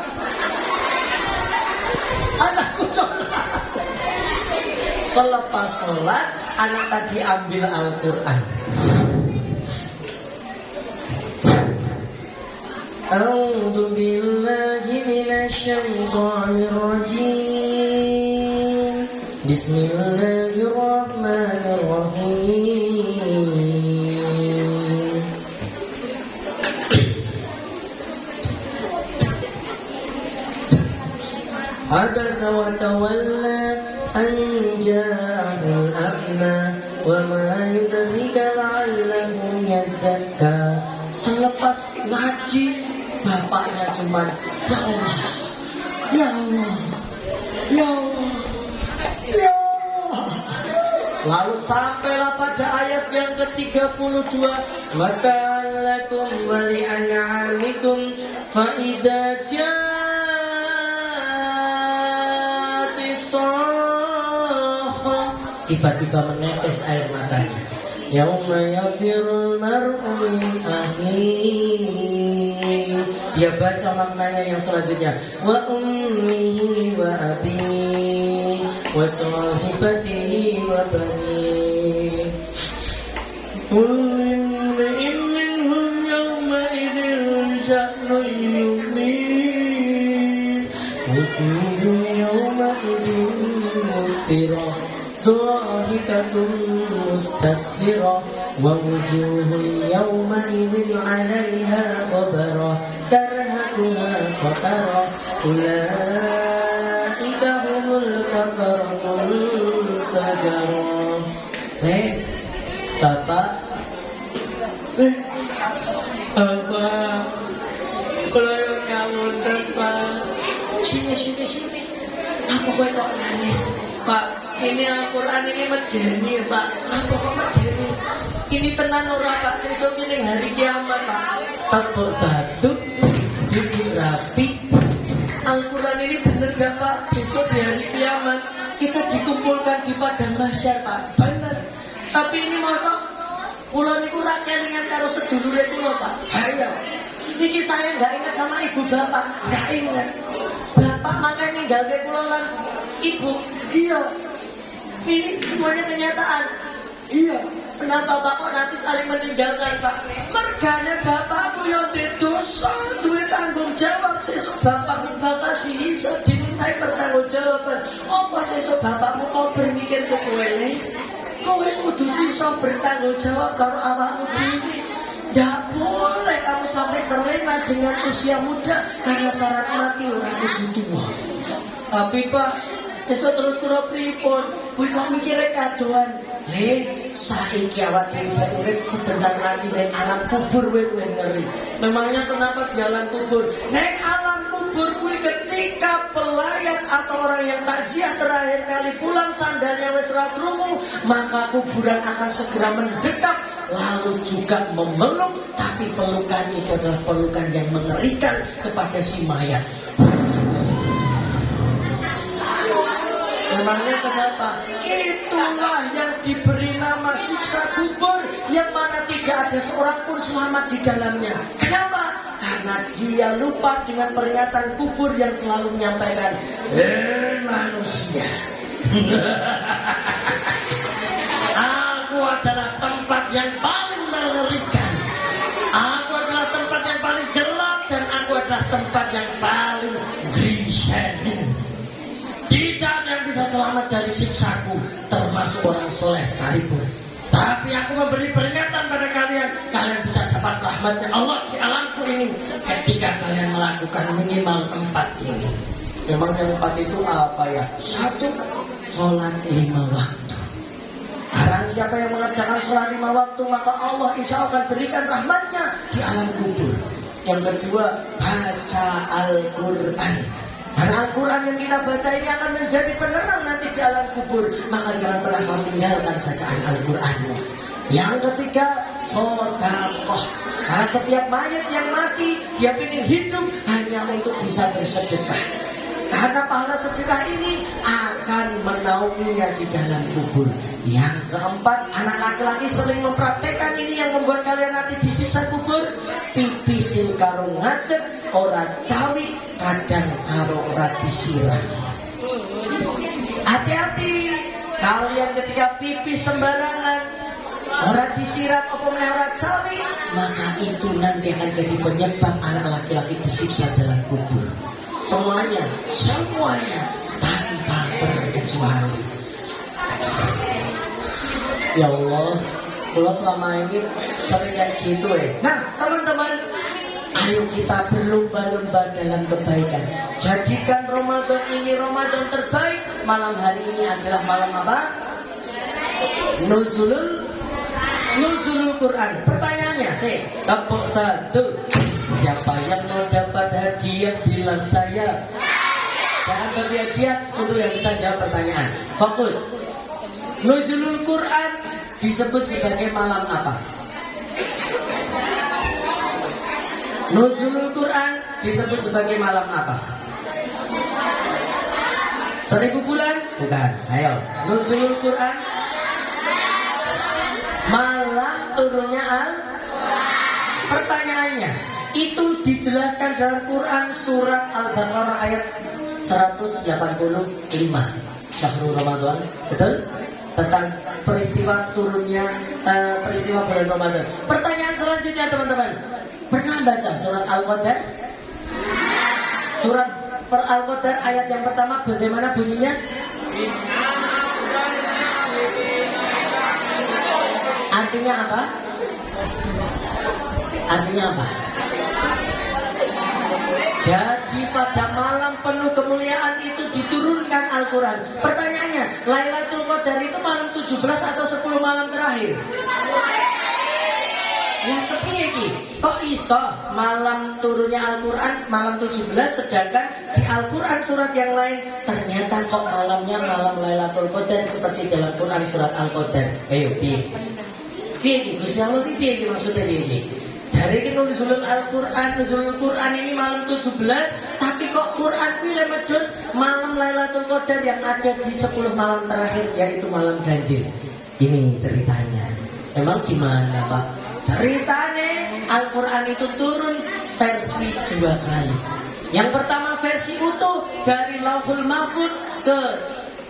Anakku sholat. Selepas sholat, anak tadi ambil Al-Quran. A'udzu billahi minasy syaithanir rajim. Bismillahirrahmanirrahim. عبس وتولى أن جاءه الأعمى وما يدريك لعله يزكى. Selepas ngaji bapaknya cuman ya Allah, ya Allah, ya Allah, ya Allah. Lalu sampailah pada ayat yang ke-32, mata'alakum wa li'an'amikum fa idza ja'atis tiba-tiba menetes air matanya. Yauma yafirul mar'u min akhihi. Dia baca maknanya yang selanjutnya. Wa ummihi wa abihi wa sahibatihi wa banihi. Kullu imri'in minhum yawma idzin sya'nun yughnihi. Wujuhun yawma idzin musfirah ضاحكة مستبصرة ووجوه يومئذ عليها غبرة ترهقها قترة أولئك هم الكفرة الفجرة. Bapak, Bapak, kalau kamu tepat, sini. Apa kau kok nangis? Pak, ini Al-Quran ini medeni Pak. Apa kok medeni? Ini tenan ora Pak, sesuk ini hari kiamat Pak. Tepuk satu, duduk rapi. Al-Quran ini bener gak Pak? Besok di hari kiamat kita dikumpulkan di padang mahsyar Pak. Bener. Tapi ini masa kula niku ra kelingan karo sedulure kula Pak. Ayo. Niki saya nggak ingat sama ibu bapak, nggak ingat. Bapak makan ninggalke kula lan ibu. Iya. Ini semuanya kenyataan. Iya. Kenapa Bapak nanti saling meninggalkan Pak? Mergane bapakmu yang dosa, duwe tanggung jawab. Sesuk bapakmu bakal dihisab, dimintai pertanggungjawaban. Apa sesuk bapakmu kau berpikir ke kowe le? Kowe kudu iso bertanggung jawab karo awakmu dhewe. Nggak boleh kamu sampai terlena dengan usia muda karena syarat mati ora kudu tua. Tapi Pak, esok terus kula pripun? Kuwi kok mikire kadoan. Le, saiki awak dhewe iso urip sebentar lagi ning alam kubur kowe ngeri. Memangnya kenapa di alam kubur? Ning alam kubur kuwi ketika pelayat atau orang yang takziah terakhir kali pulang sandalnya wis ra krungu, maka kuburan akan segera mendekat lalu juga memeluk, tapi pelukan itu adalah pelukan yang mengerikan kepada si mayat. Memangnya kenapa? Itulah yang diberi nama siksa kubur, yang mana tidak ada seorang pun selamat di dalamnya. Kenapa? Karena dia lupa dengan peringatan kubur yang selalu menyampaikan, manusia, aku adalah tempat yang paling mengerikan. Aku adalah tempat yang paling gelap, dan aku adalah tempat yang paling griseni. Tidak ada yang bisa selamat dari siksaku, termasuk orang soleh sekalipun. Tapi aku memberi peringatan pada kalian, kalian bisa dapat rahmatnya Allah di alamku ini ketika kalian melakukan minimal 4 ini. Memang yang 4 itu apa ya? 1, sholat 5 waktu. Barang siapa yang mengerjakan sholat 5 waktu, maka Allah insya Allah akan berikan rahmatnya di alam kubur. Yang kedua, baca Al-Quran. Dan Al-Quran yang kita baca ini akan menjadi penerang nanti di alam kubur. Maka jangan pernah meninggalkan bacaan Al-Quranmu. Yang ketiga, sedekah. Karena setiap mayat yang mati, dia ingin hidup hanya untuk bisa bersedekah. Karena pahala sedekah ini akan menaunginya di dalam kubur. Yang keempat, anak laki-laki sering mempraktekkan ini yang membuat kalian nanti disiksa kubur. Pipisin karo ngadeg, ora cawi, kadang karo ora disiram. Hati-hati, kalian ketika pipis sembarangan, ora disiram apa ora cawi, maka itu nanti akan jadi penyebab anak laki-laki disiksa dalam kubur. Semuanya tanpa terkecuali. Ya Allah, kalau selama ini sering kayak gitu Nah teman-teman, Ayo kita berlomba-lomba dalam kebaikan. Jadikan Ramadan ini Ramadan terbaik. Malam hari ini adalah malam apa? Nuzulul Quran. Pertanyaannya, tepuk satu. Siapa yang mau dapat hadiah bilang saya. Jangan bagi hadiah untuk yang bisa jawab pertanyaan. Fokus. Nuzulul Quran disebut sebagai malam apa? Nuzulul Quran disebut sebagai malam apa? 1000 bulan? Bukan. Ayo. Nuzulul Quran malam turunnya Pertanyaannya, itu dijelaskan dalam Quran surat Al-Baqarah ayat 185. Syahrul Ramadan, betul? Tentang peristiwa turunnya peristiwa bulan Ramadan. Pertanyaan selanjutnya teman-teman, pernah baca surat Al-Qadar? Surat Al-Qadar ayat yang pertama bagaimana bunyinya? Artinya apa? Artinya apa? Jadi pada malam penuh kemuliaan itu diturunkan Al-Quran. Pertanyaannya, Lailatul Qadar itu malam 17 atau 10 malam terakhir? Ya kepiye iki? Kok iso malam turunnya Al-Quran malam 17 sedangkan di Al-Quran surat yang lain ternyata kok malamnya malam Lailatul Qadar seperti dalam Quran surat Al-Qadar. Ayo piye? Piye iki Gusti Allah iki piye iki maksudnya piye iki? Dari nuzulul Quran ini malam 17, tapi kok Quran film medun malam Lailatul Qadar yang ada di 10 malam terakhir yaitu malam ganjil. Ini ceritanya. Emang gimana Pak? Ceritanya Al-Quran itu turun versi 2 kali. Yang pertama versi utuh dari Lauhul Mahfuz ke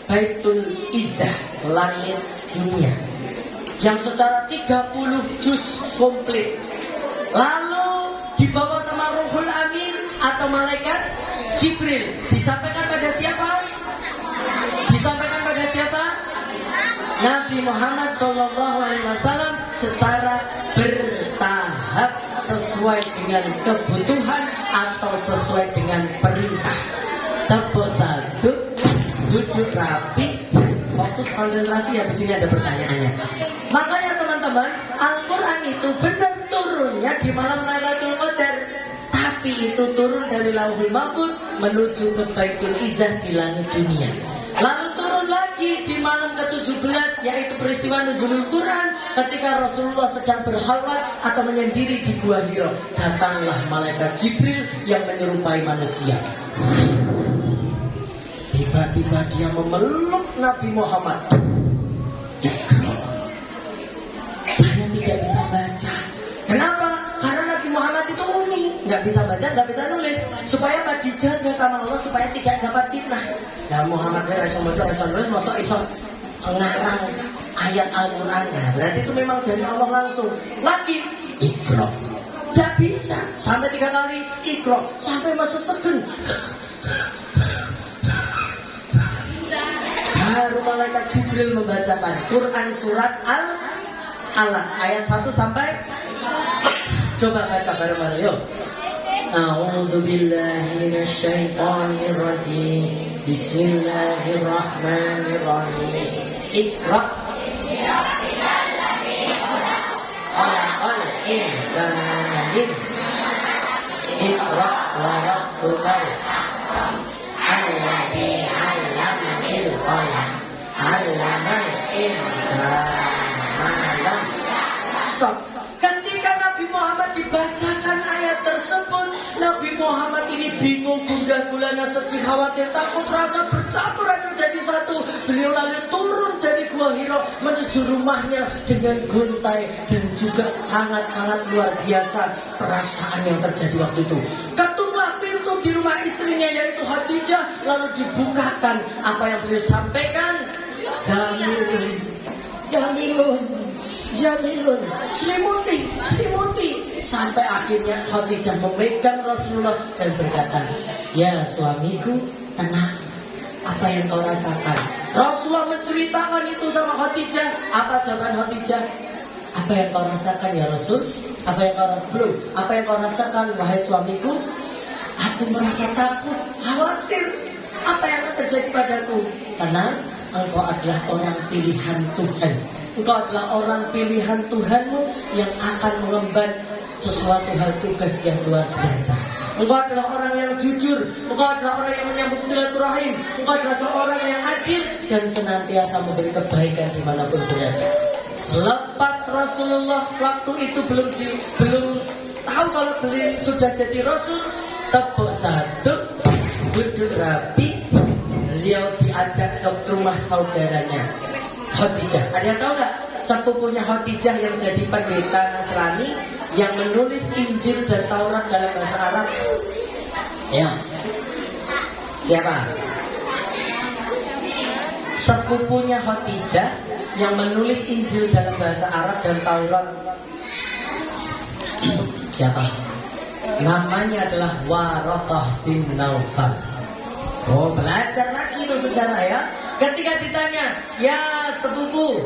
Baitul Izzah, langit dunia, yang secara 30 juz komplit. Lalu dibawa sama Ruhul Amin atau malaikat Jibril. Disampaikan pada siapa? Disampaikan pada siapa? Nabi Muhammad SAW secara bertahap sesuai dengan kebutuhan atau sesuai dengan perintah. Tepuk satu, duduk rapi, fokus konsentrasi. Habis ini ada pertanyaannya. Makanya teman-teman, Al-Quran itu benar turunnya di malam Lailatul Qadar, tapi itu turun dari Lauhul Mahfuz menuju ke Baitul Izzah di langit dunia. Lalu turun lagi di malam ke-17 yaitu peristiwa nuzulul Quran ketika Rasulullah sedang berhalwat atau menyendiri di Gua Hira. Datanglah malaikat Jibril yang menyerupai manusia. Tiba-tiba dia memeluk Nabi Muhammad. Ikra. Saya tidak bisa baca. Kenapa? Karena Nabi Muhammad itu umi, nggak bisa baca, nggak bisa nulis. Supaya dijaga sama Allah supaya tidak dapat fitnah. Nah Muhammad iso maca, iso nulis, mosok iso ngarang ayat Al-Quran. Nah, berarti itu memang dari Allah langsung. Lagi Ikra. Nggak bisa. Sampai 3 kali Ikra. Sampai masa segen. Baru malaikat Jibril membacakan Quran surat Al-Alaq ayat 1 sampai. Coba baca bareng-bareng yuk. A'udzu billahi minasyaitonir rajim. Bismillahirrahmanirrahim. Iqra. Khalaqal insana min 'alaq. Iqra wa rabbukal akram. Alladzi 'allama bil qalam. 'Allamal insana ma lam. Stop. Ketika Nabi Muhammad dibacakan ayat tersebut, Nabi Muhammad ini bingung, gundah gulana, sedih, khawatir, takut, rasa bercampur aduk jadi satu. Beliau lalu turun dari Gua Hira menuju rumahnya dengan gontai dan juga sangat-sangat luar biasa perasaan yang terjadi waktu itu. Ketutlah pintu di rumah istrinya yaitu Khadijah, lalu dibukakan apa yang beliau sampaikan. Jamilun, selimuti, sampai akhirnya Khadijah memegang Rasulullah dan berkata, ya suamiku, tenang, apa yang kau rasakan? Rasulullah menceritakan itu sama Khadijah. Apa jawaban Khadijah? Apa yang kau rasakan ya Rasul? Apa yang kau rasakan? Apa yang kau rasakan wahai suamiku? Aku merasa takut, khawatir. Apa yang akan terjadi padaku? Karena engkau adalah orang pilihan Tuhan. Engkau adalah orang pilihan Tuhanmu yang akan mengemban sesuatu hal tugas yang luar biasa. Engkau adalah orang yang jujur. Engkau adalah orang yang menyambut silaturahim. Engkau adalah seorang yang adil dan senantiasa memberi kebaikan dimanapun berada. Selepas Rasulullah waktu itu belum tahu kalau beliau sudah jadi Rasul, tepuk satu, duduk rapi, beliau diajak ke rumah saudaranya Khadijah. Ada yang tahu nggak sepupunya Khadijah yang jadi pendeta Nasrani yang menulis Injil dan Taurat dalam bahasa Arab? Ya, siapa? Sepupunya Khadijah yang menulis Injil dalam bahasa Arab dan Taurat. Siapa? Namanya adalah Waraqah bin Naufal. Oh, belajar lagi itu sejarah ya. Ketika ditanya, ya sepupu,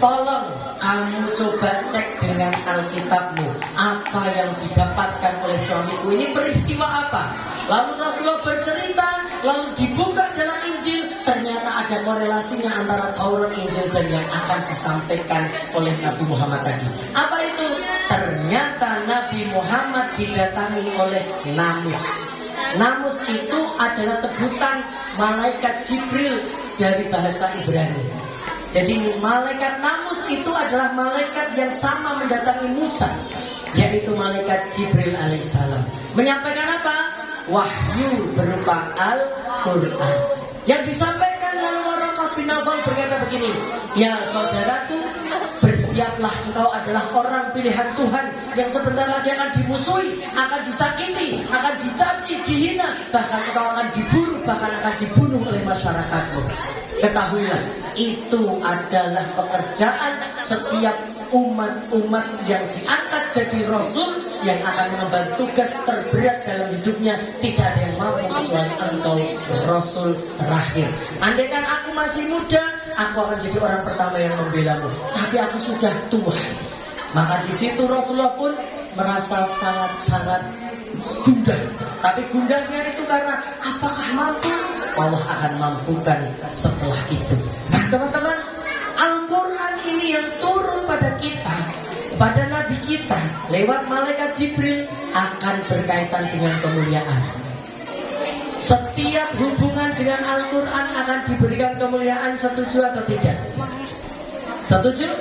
tolong kamu coba cek dengan Alkitabmu apa yang didapatkan oleh suamiku ini peristiwa apa. Lalu Rasulullah bercerita, lalu dibuka dalam Injil, ternyata ada korelasinya antara Taurat, Injil dan yang akan disampaikan oleh Nabi Muhammad tadi. Apa itu? Ternyata Nabi Muhammad didatangi oleh Namus. Namus itu adalah sebutan malaikat Jibril dari bahasa Ibrani. Jadi malaikat Namus itu adalah malaikat yang sama mendatangi Musa, yaitu malaikat Jibril alaihissalam. Menyampaikan apa? Wahyu berupa Al-Quran. Yang disampaikan lalu Waraqah bin Naufal berkata begini, ya saudaraku, bersiaplah, engkau adalah orang pilihan Tuhan yang sebentar lagi akan dimusuhi, akan disakiti, akan dicaci, dihina, bahkan engkau akan diburu, bahkan akan dibunuh oleh masyarakatmu. Ketahuilah, itu adalah pekerjaan setiap umat-umat yang diangkat jadi Rasul yang akan mengemban tugas terberat dalam hidupnya. Tidak ada yang mampu kecuali engkau Rasul terakhir. Andaikan aku masih muda, aku akan jadi orang pertama yang membelamu. Tapi aku sudah tua. Maka di situ Rasulullah pun merasa sangat-sangat gundah. Tapi gundahnya itu karena apakah mampu? Allah akan mampukan setelah itu. Nah teman-teman, Al-Quran ini yang turun pada kita, pada Nabi kita lewat malaikat Jibril akan berkaitan dengan kemuliaan. Setiap hubungan dengan Al-Quran akan diberikan kemuliaan. Setuju atau tidak? Setuju?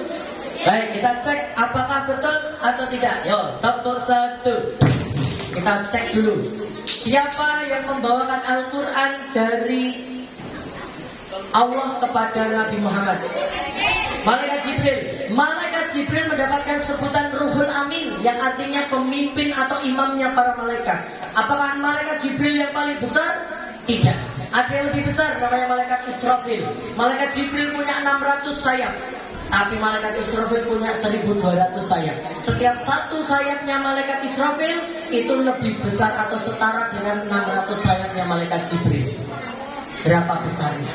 Baik, kita cek apakah betul atau tidak. Yo, tepuk satu. Kita cek dulu. Siapa yang membawakan Al-Quran dari Allah kepada Nabi Muhammad? Malaikat Jibril. Malaikat Jibril mendapatkan sebutan Ruhul Amin, yang artinya pemimpin atau imamnya para malaikat. Apakah malaikat Jibril yang paling besar? Tidak. Ada yang lebih besar, namanya malaikat Israfil. Malaikat Jibril punya 600 sayap, tapi malaikat Israfil punya 1200 sayap. Setiap satu sayapnya malaikat Israfil itu lebih besar atau setara dengan 600 sayapnya malaikat Jibril. Berapa besarnya?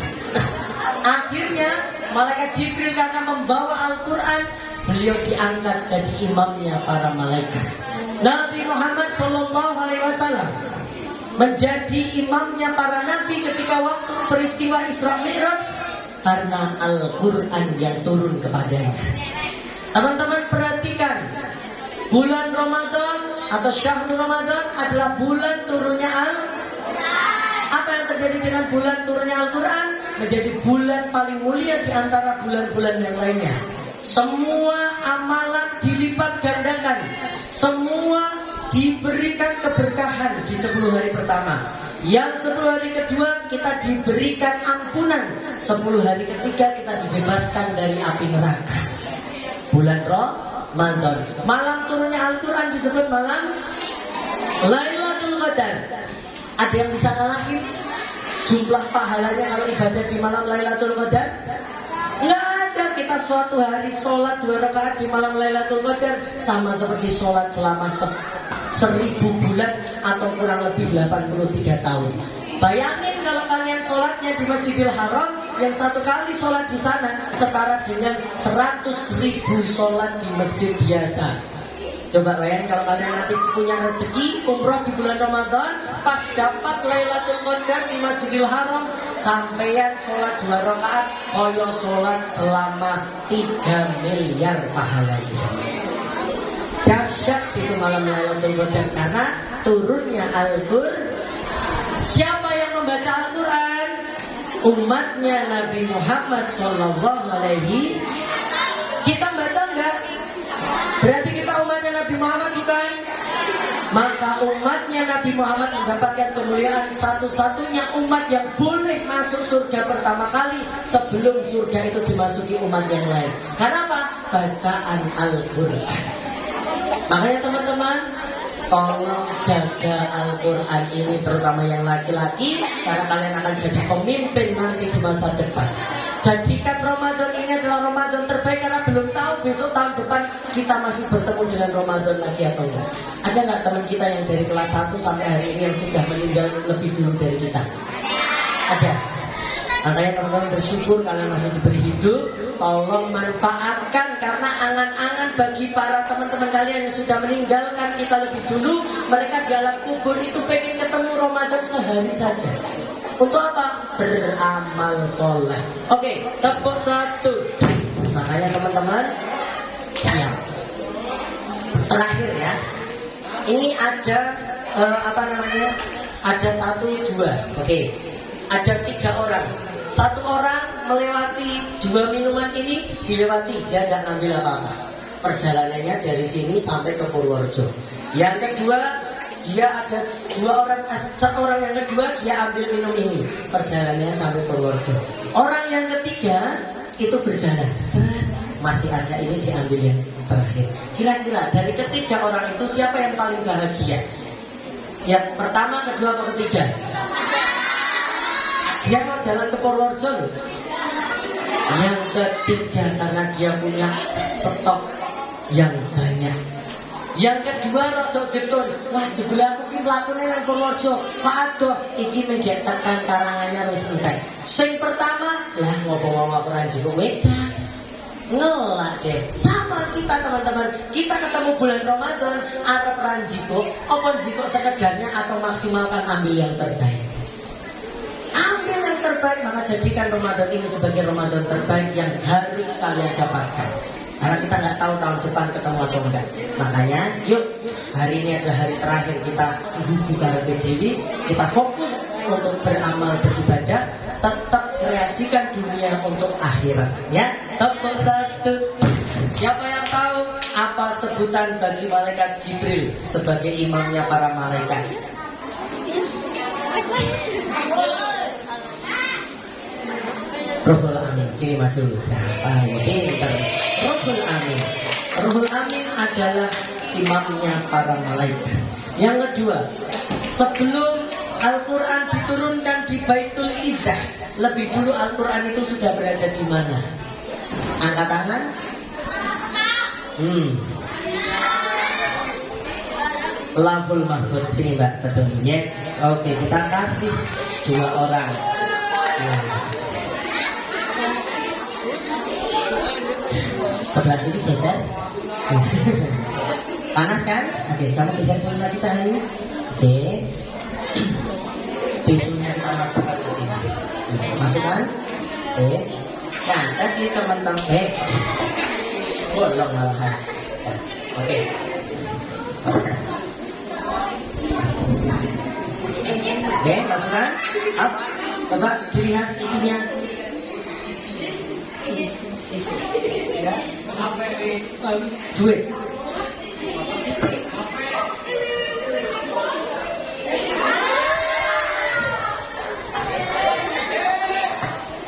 Akhirnya malaikat Jibril karena membawa Al-Quran, beliau diangkat jadi imamnya para malaikat. Nabi Muhammad SAW menjadi imamnya para nabi ketika waktu peristiwa Isra Mi'raj karena Al-Quran yang turun kepadanya. Teman-teman perhatikan, bulan Ramadan atau Syahrul Ramadan adalah bulan turunnya Apa yang terjadi dengan bulan turunnya Al-Quran? Menjadi bulan paling mulia di antara bulan-bulan yang lainnya. Semua amalan dilipat gandakan. Semua diberikan keberkahan di 10 hari pertama. Yang 10 hari kedua kita diberikan ampunan. 10 hari ketiga kita dibebaskan dari api neraka. Bulan Ramadan. Malam turunnya Al-Quran disebut malam Lailatul Qadar. Ada yang bisa ngalahin jumlah pahalanya kalau ibadah di malam Lailatul Qadar? Nggak ada. Kita suatu hari sholat 2 rakaat di malam Lailatul Qadar sama seperti sholat selama 1000 bulan atau kurang lebih 83 tahun. Bayangin kalau kalian sholatnya di Masjidil Haram yang satu kali sholat di sana setara dengan 100.000 sholat di masjid biasa. Coba bayangin kalau kalian nanti punya rezeki umroh di bulan Ramadan, pas dapat Lailatul Qadar di Masjidil Haram, sampeyan sholat 2 rakaat koyo sholat selama 3 miliar pahalanya. Dahsyat itu malam Lailatul Qadar karena turunnya Al-Qur'an. Siapa yang membaca Al-Quran? Umatnya Nabi Muhammad Sallallahu Alaihi. Kita baca enggak? Berarti kita umatnya Nabi Muhammad bukan? Maka umatnya Nabi Muhammad mendapatkan kemuliaan satu-satunya umat yang boleh masuk surga pertama kali sebelum surga itu dimasuki umat yang lain. Karena apa? Bacaan Al-Quran. Makanya teman-teman, tolong jaga Al-Quran ini, terutama yang laki-laki, karena kalian akan jadi pemimpin nanti di masa depan. Jadikan Ramadan ini adalah Ramadan terbaik, karena belum tahu besok tahun depan kita masih bertemu dengan Ramadan lagi atau enggak. Ada nggak teman kita yang dari kelas 1 sampai hari ini yang sudah meninggal lebih dulu dari kita? Ada. Makanya teman-teman bersyukur kalian masih diberi hidup. Tolong manfaatkan, karena angan-angan bagi para teman-teman kalian yang sudah meninggalkan kita lebih dulu, mereka di alam kubur itu pengen ketemu Ramadan sehari saja. Untuk apa? Beramal soleh. Oke, tepuk 1. Makanya teman-teman siap. Terakhir ya, ini ada ada 1, 2. Oke, ada 3 orang. 1 orang melewati 2 minuman ini, dilewati, dia nggak ngambil apa-apa. Perjalanannya dari sini sampai ke Purworejo. Yang kedua, dia ada 2 orang, orang yang kedua dia ambil minum ini, perjalanannya sampai Purworejo. Orang yang ketiga itu berjalan, masih ada ini diambil yang terakhir. Kira-kira dari ketiga orang itu siapa yang paling bahagia? Yang pertama, kedua, atau ketiga? Dia mau jalan ke Purworejo loh. Yang ketiga karena dia punya stok yang banyak. Yang kedua rodok getun. Wah jebule aku ki mlakune nang Purworejo. Pak adoh iki menggek tekan karangannya wis entek. Sing pertama, lah ngopo-ngopo ora njiko wedan. Ngelak deh. Sama kita teman-teman. Kita ketemu bulan Ramadan, arep ranjiko, apa njiko sekedarnya atau maksimalkan ambil yang terbaik. Ambil yang terbaik, maka jadikan Ramadan ini sebagai Ramadan terbaik yang harus kalian dapatkan. Karena kita nggak tahu tahun depan ketemu atau enggak. Makanya, yuk hari ini adalah hari terakhir kita buka PDW. Kita fokus untuk beramal beribadah, tetap kreasikan dunia untuk akhirat. Ya, tepuk 1. Siapa yang tahu apa sebutan bagi malaikat Jibril sebagai imamnya para malaikat? Ruhul Amin, sini maju. Siapa ini? Ruhul Amin. Ruhul Amin adalah imamnya para malaikat. Yang kedua, sebelum Al-Quran diturunkan di Baitul Izzah, lebih dulu Al-Quran itu sudah berada di mana? Angkat tangan. Lauhul Mahfuz, sini Mbak, betul. Yes, oke, kita kasih 2 orang. Sebelah sini geser. Panas kan? Oke, kamu geser sini lagi cahayanya. Oke. Tisunya kita masukkan ke sini. Masukkan. Oke. Nah, jadi teman-teman, bolong malahan. Oke. Oke, masukkan. Up. Coba dilihat isinya. Duit.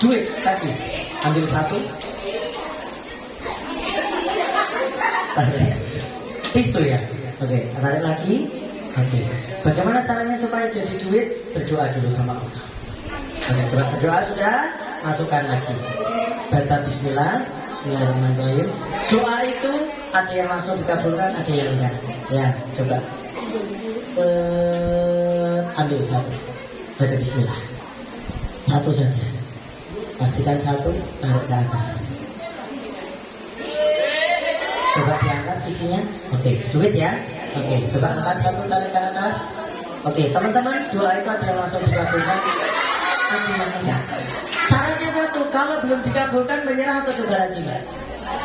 Duit tadi. Ambil 1. Tarik. Tisu ya. Oke, tarik lagi. Oke. Bagaimana caranya supaya jadi duit? Berdoa dulu sama Allah. Oke, coba berdoa sudah. Masukkan lagi. Baca Bismillah. Bismillahirrahmanirrahim. Doa itu ada yang langsung dikabulkan, ada yang enggak. Ya, coba. Ambil 1. Baca Bismillah. 1 saja. Pastikan satu, tarik ke atas. Coba diangkat isinya. Oke, duit ya. Oke, coba angkat satu, tarik ke atas. Oke, teman-teman, doa itu ada yang langsung dikabulkan, ada yang enggak. Syaratnya satu, kalau belum dikabulkan menyerah atau coba lagi enggak?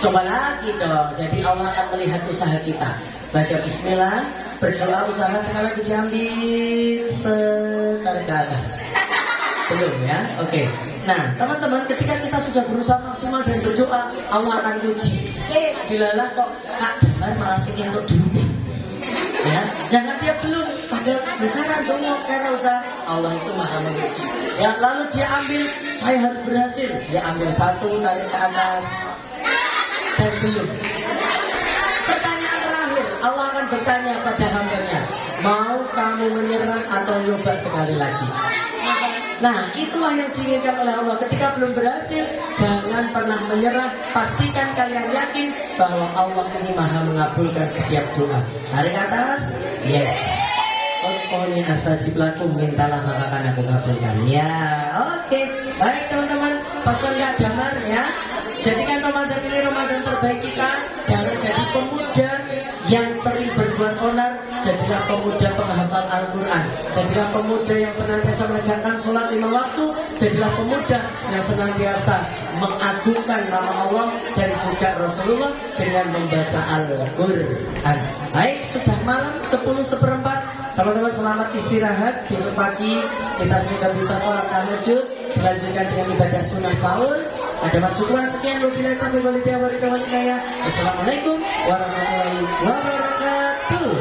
Coba lagi dong. Jadi Allah akan melihat usaha kita. Baca bismillah, berdoa, usaha sekali lagi diambil, tarik ke atas. Belum ya? Oke. Nah, teman-teman, ketika kita sudah berusaha maksimal dan berdoa, Allah akan uji. Dilalah kok Kak Damar malah singin untuk duit. Ya, jangan dia belum. Padahal bukan dong, karena usaha. Allah itu maha menguji. Ya, lalu dia ambil, saya harus berhasil. Dia ambil satu, tarik ke atas, dan belum. Pertanyaan terakhir, Allah akan bertanya pada hambanya, mau kamu menyerah atau nyoba sekali lagi? Nah, itulah yang diinginkan oleh Allah. Ketika belum berhasil, jangan pernah menyerah. Pastikan kalian yakin bahwa Allah ini maha mengabulkan setiap doa. Tarik atas, yes. Ini astajib lakum, mintalah maka akan aku kabulkan. Ya, oke. Baik teman-teman, pesan Kak Damar ya. Jadikan Ramadan ini Ramadan terbaik kita. Jangan jadi pemuda yang sering berbuat onar. Jadilah pemuda penghafal Al-Quran. Jadilah pemuda yang senantiasa menegakkan sholat 5 waktu. Jadilah pemuda yang senantiasa mengagungkan nama Allah dan juga Rasulullah dengan membaca Al-Quran. Baik, sudah malam 10:04. Teman-teman selamat istirahat. Besok pagi kita semoga bisa sholat tahajud, dilanjutkan dengan ibadah sunnah sahur. Ada maksudnya sekian. Wassalamualaikum warahmatullahi wabarakatuh.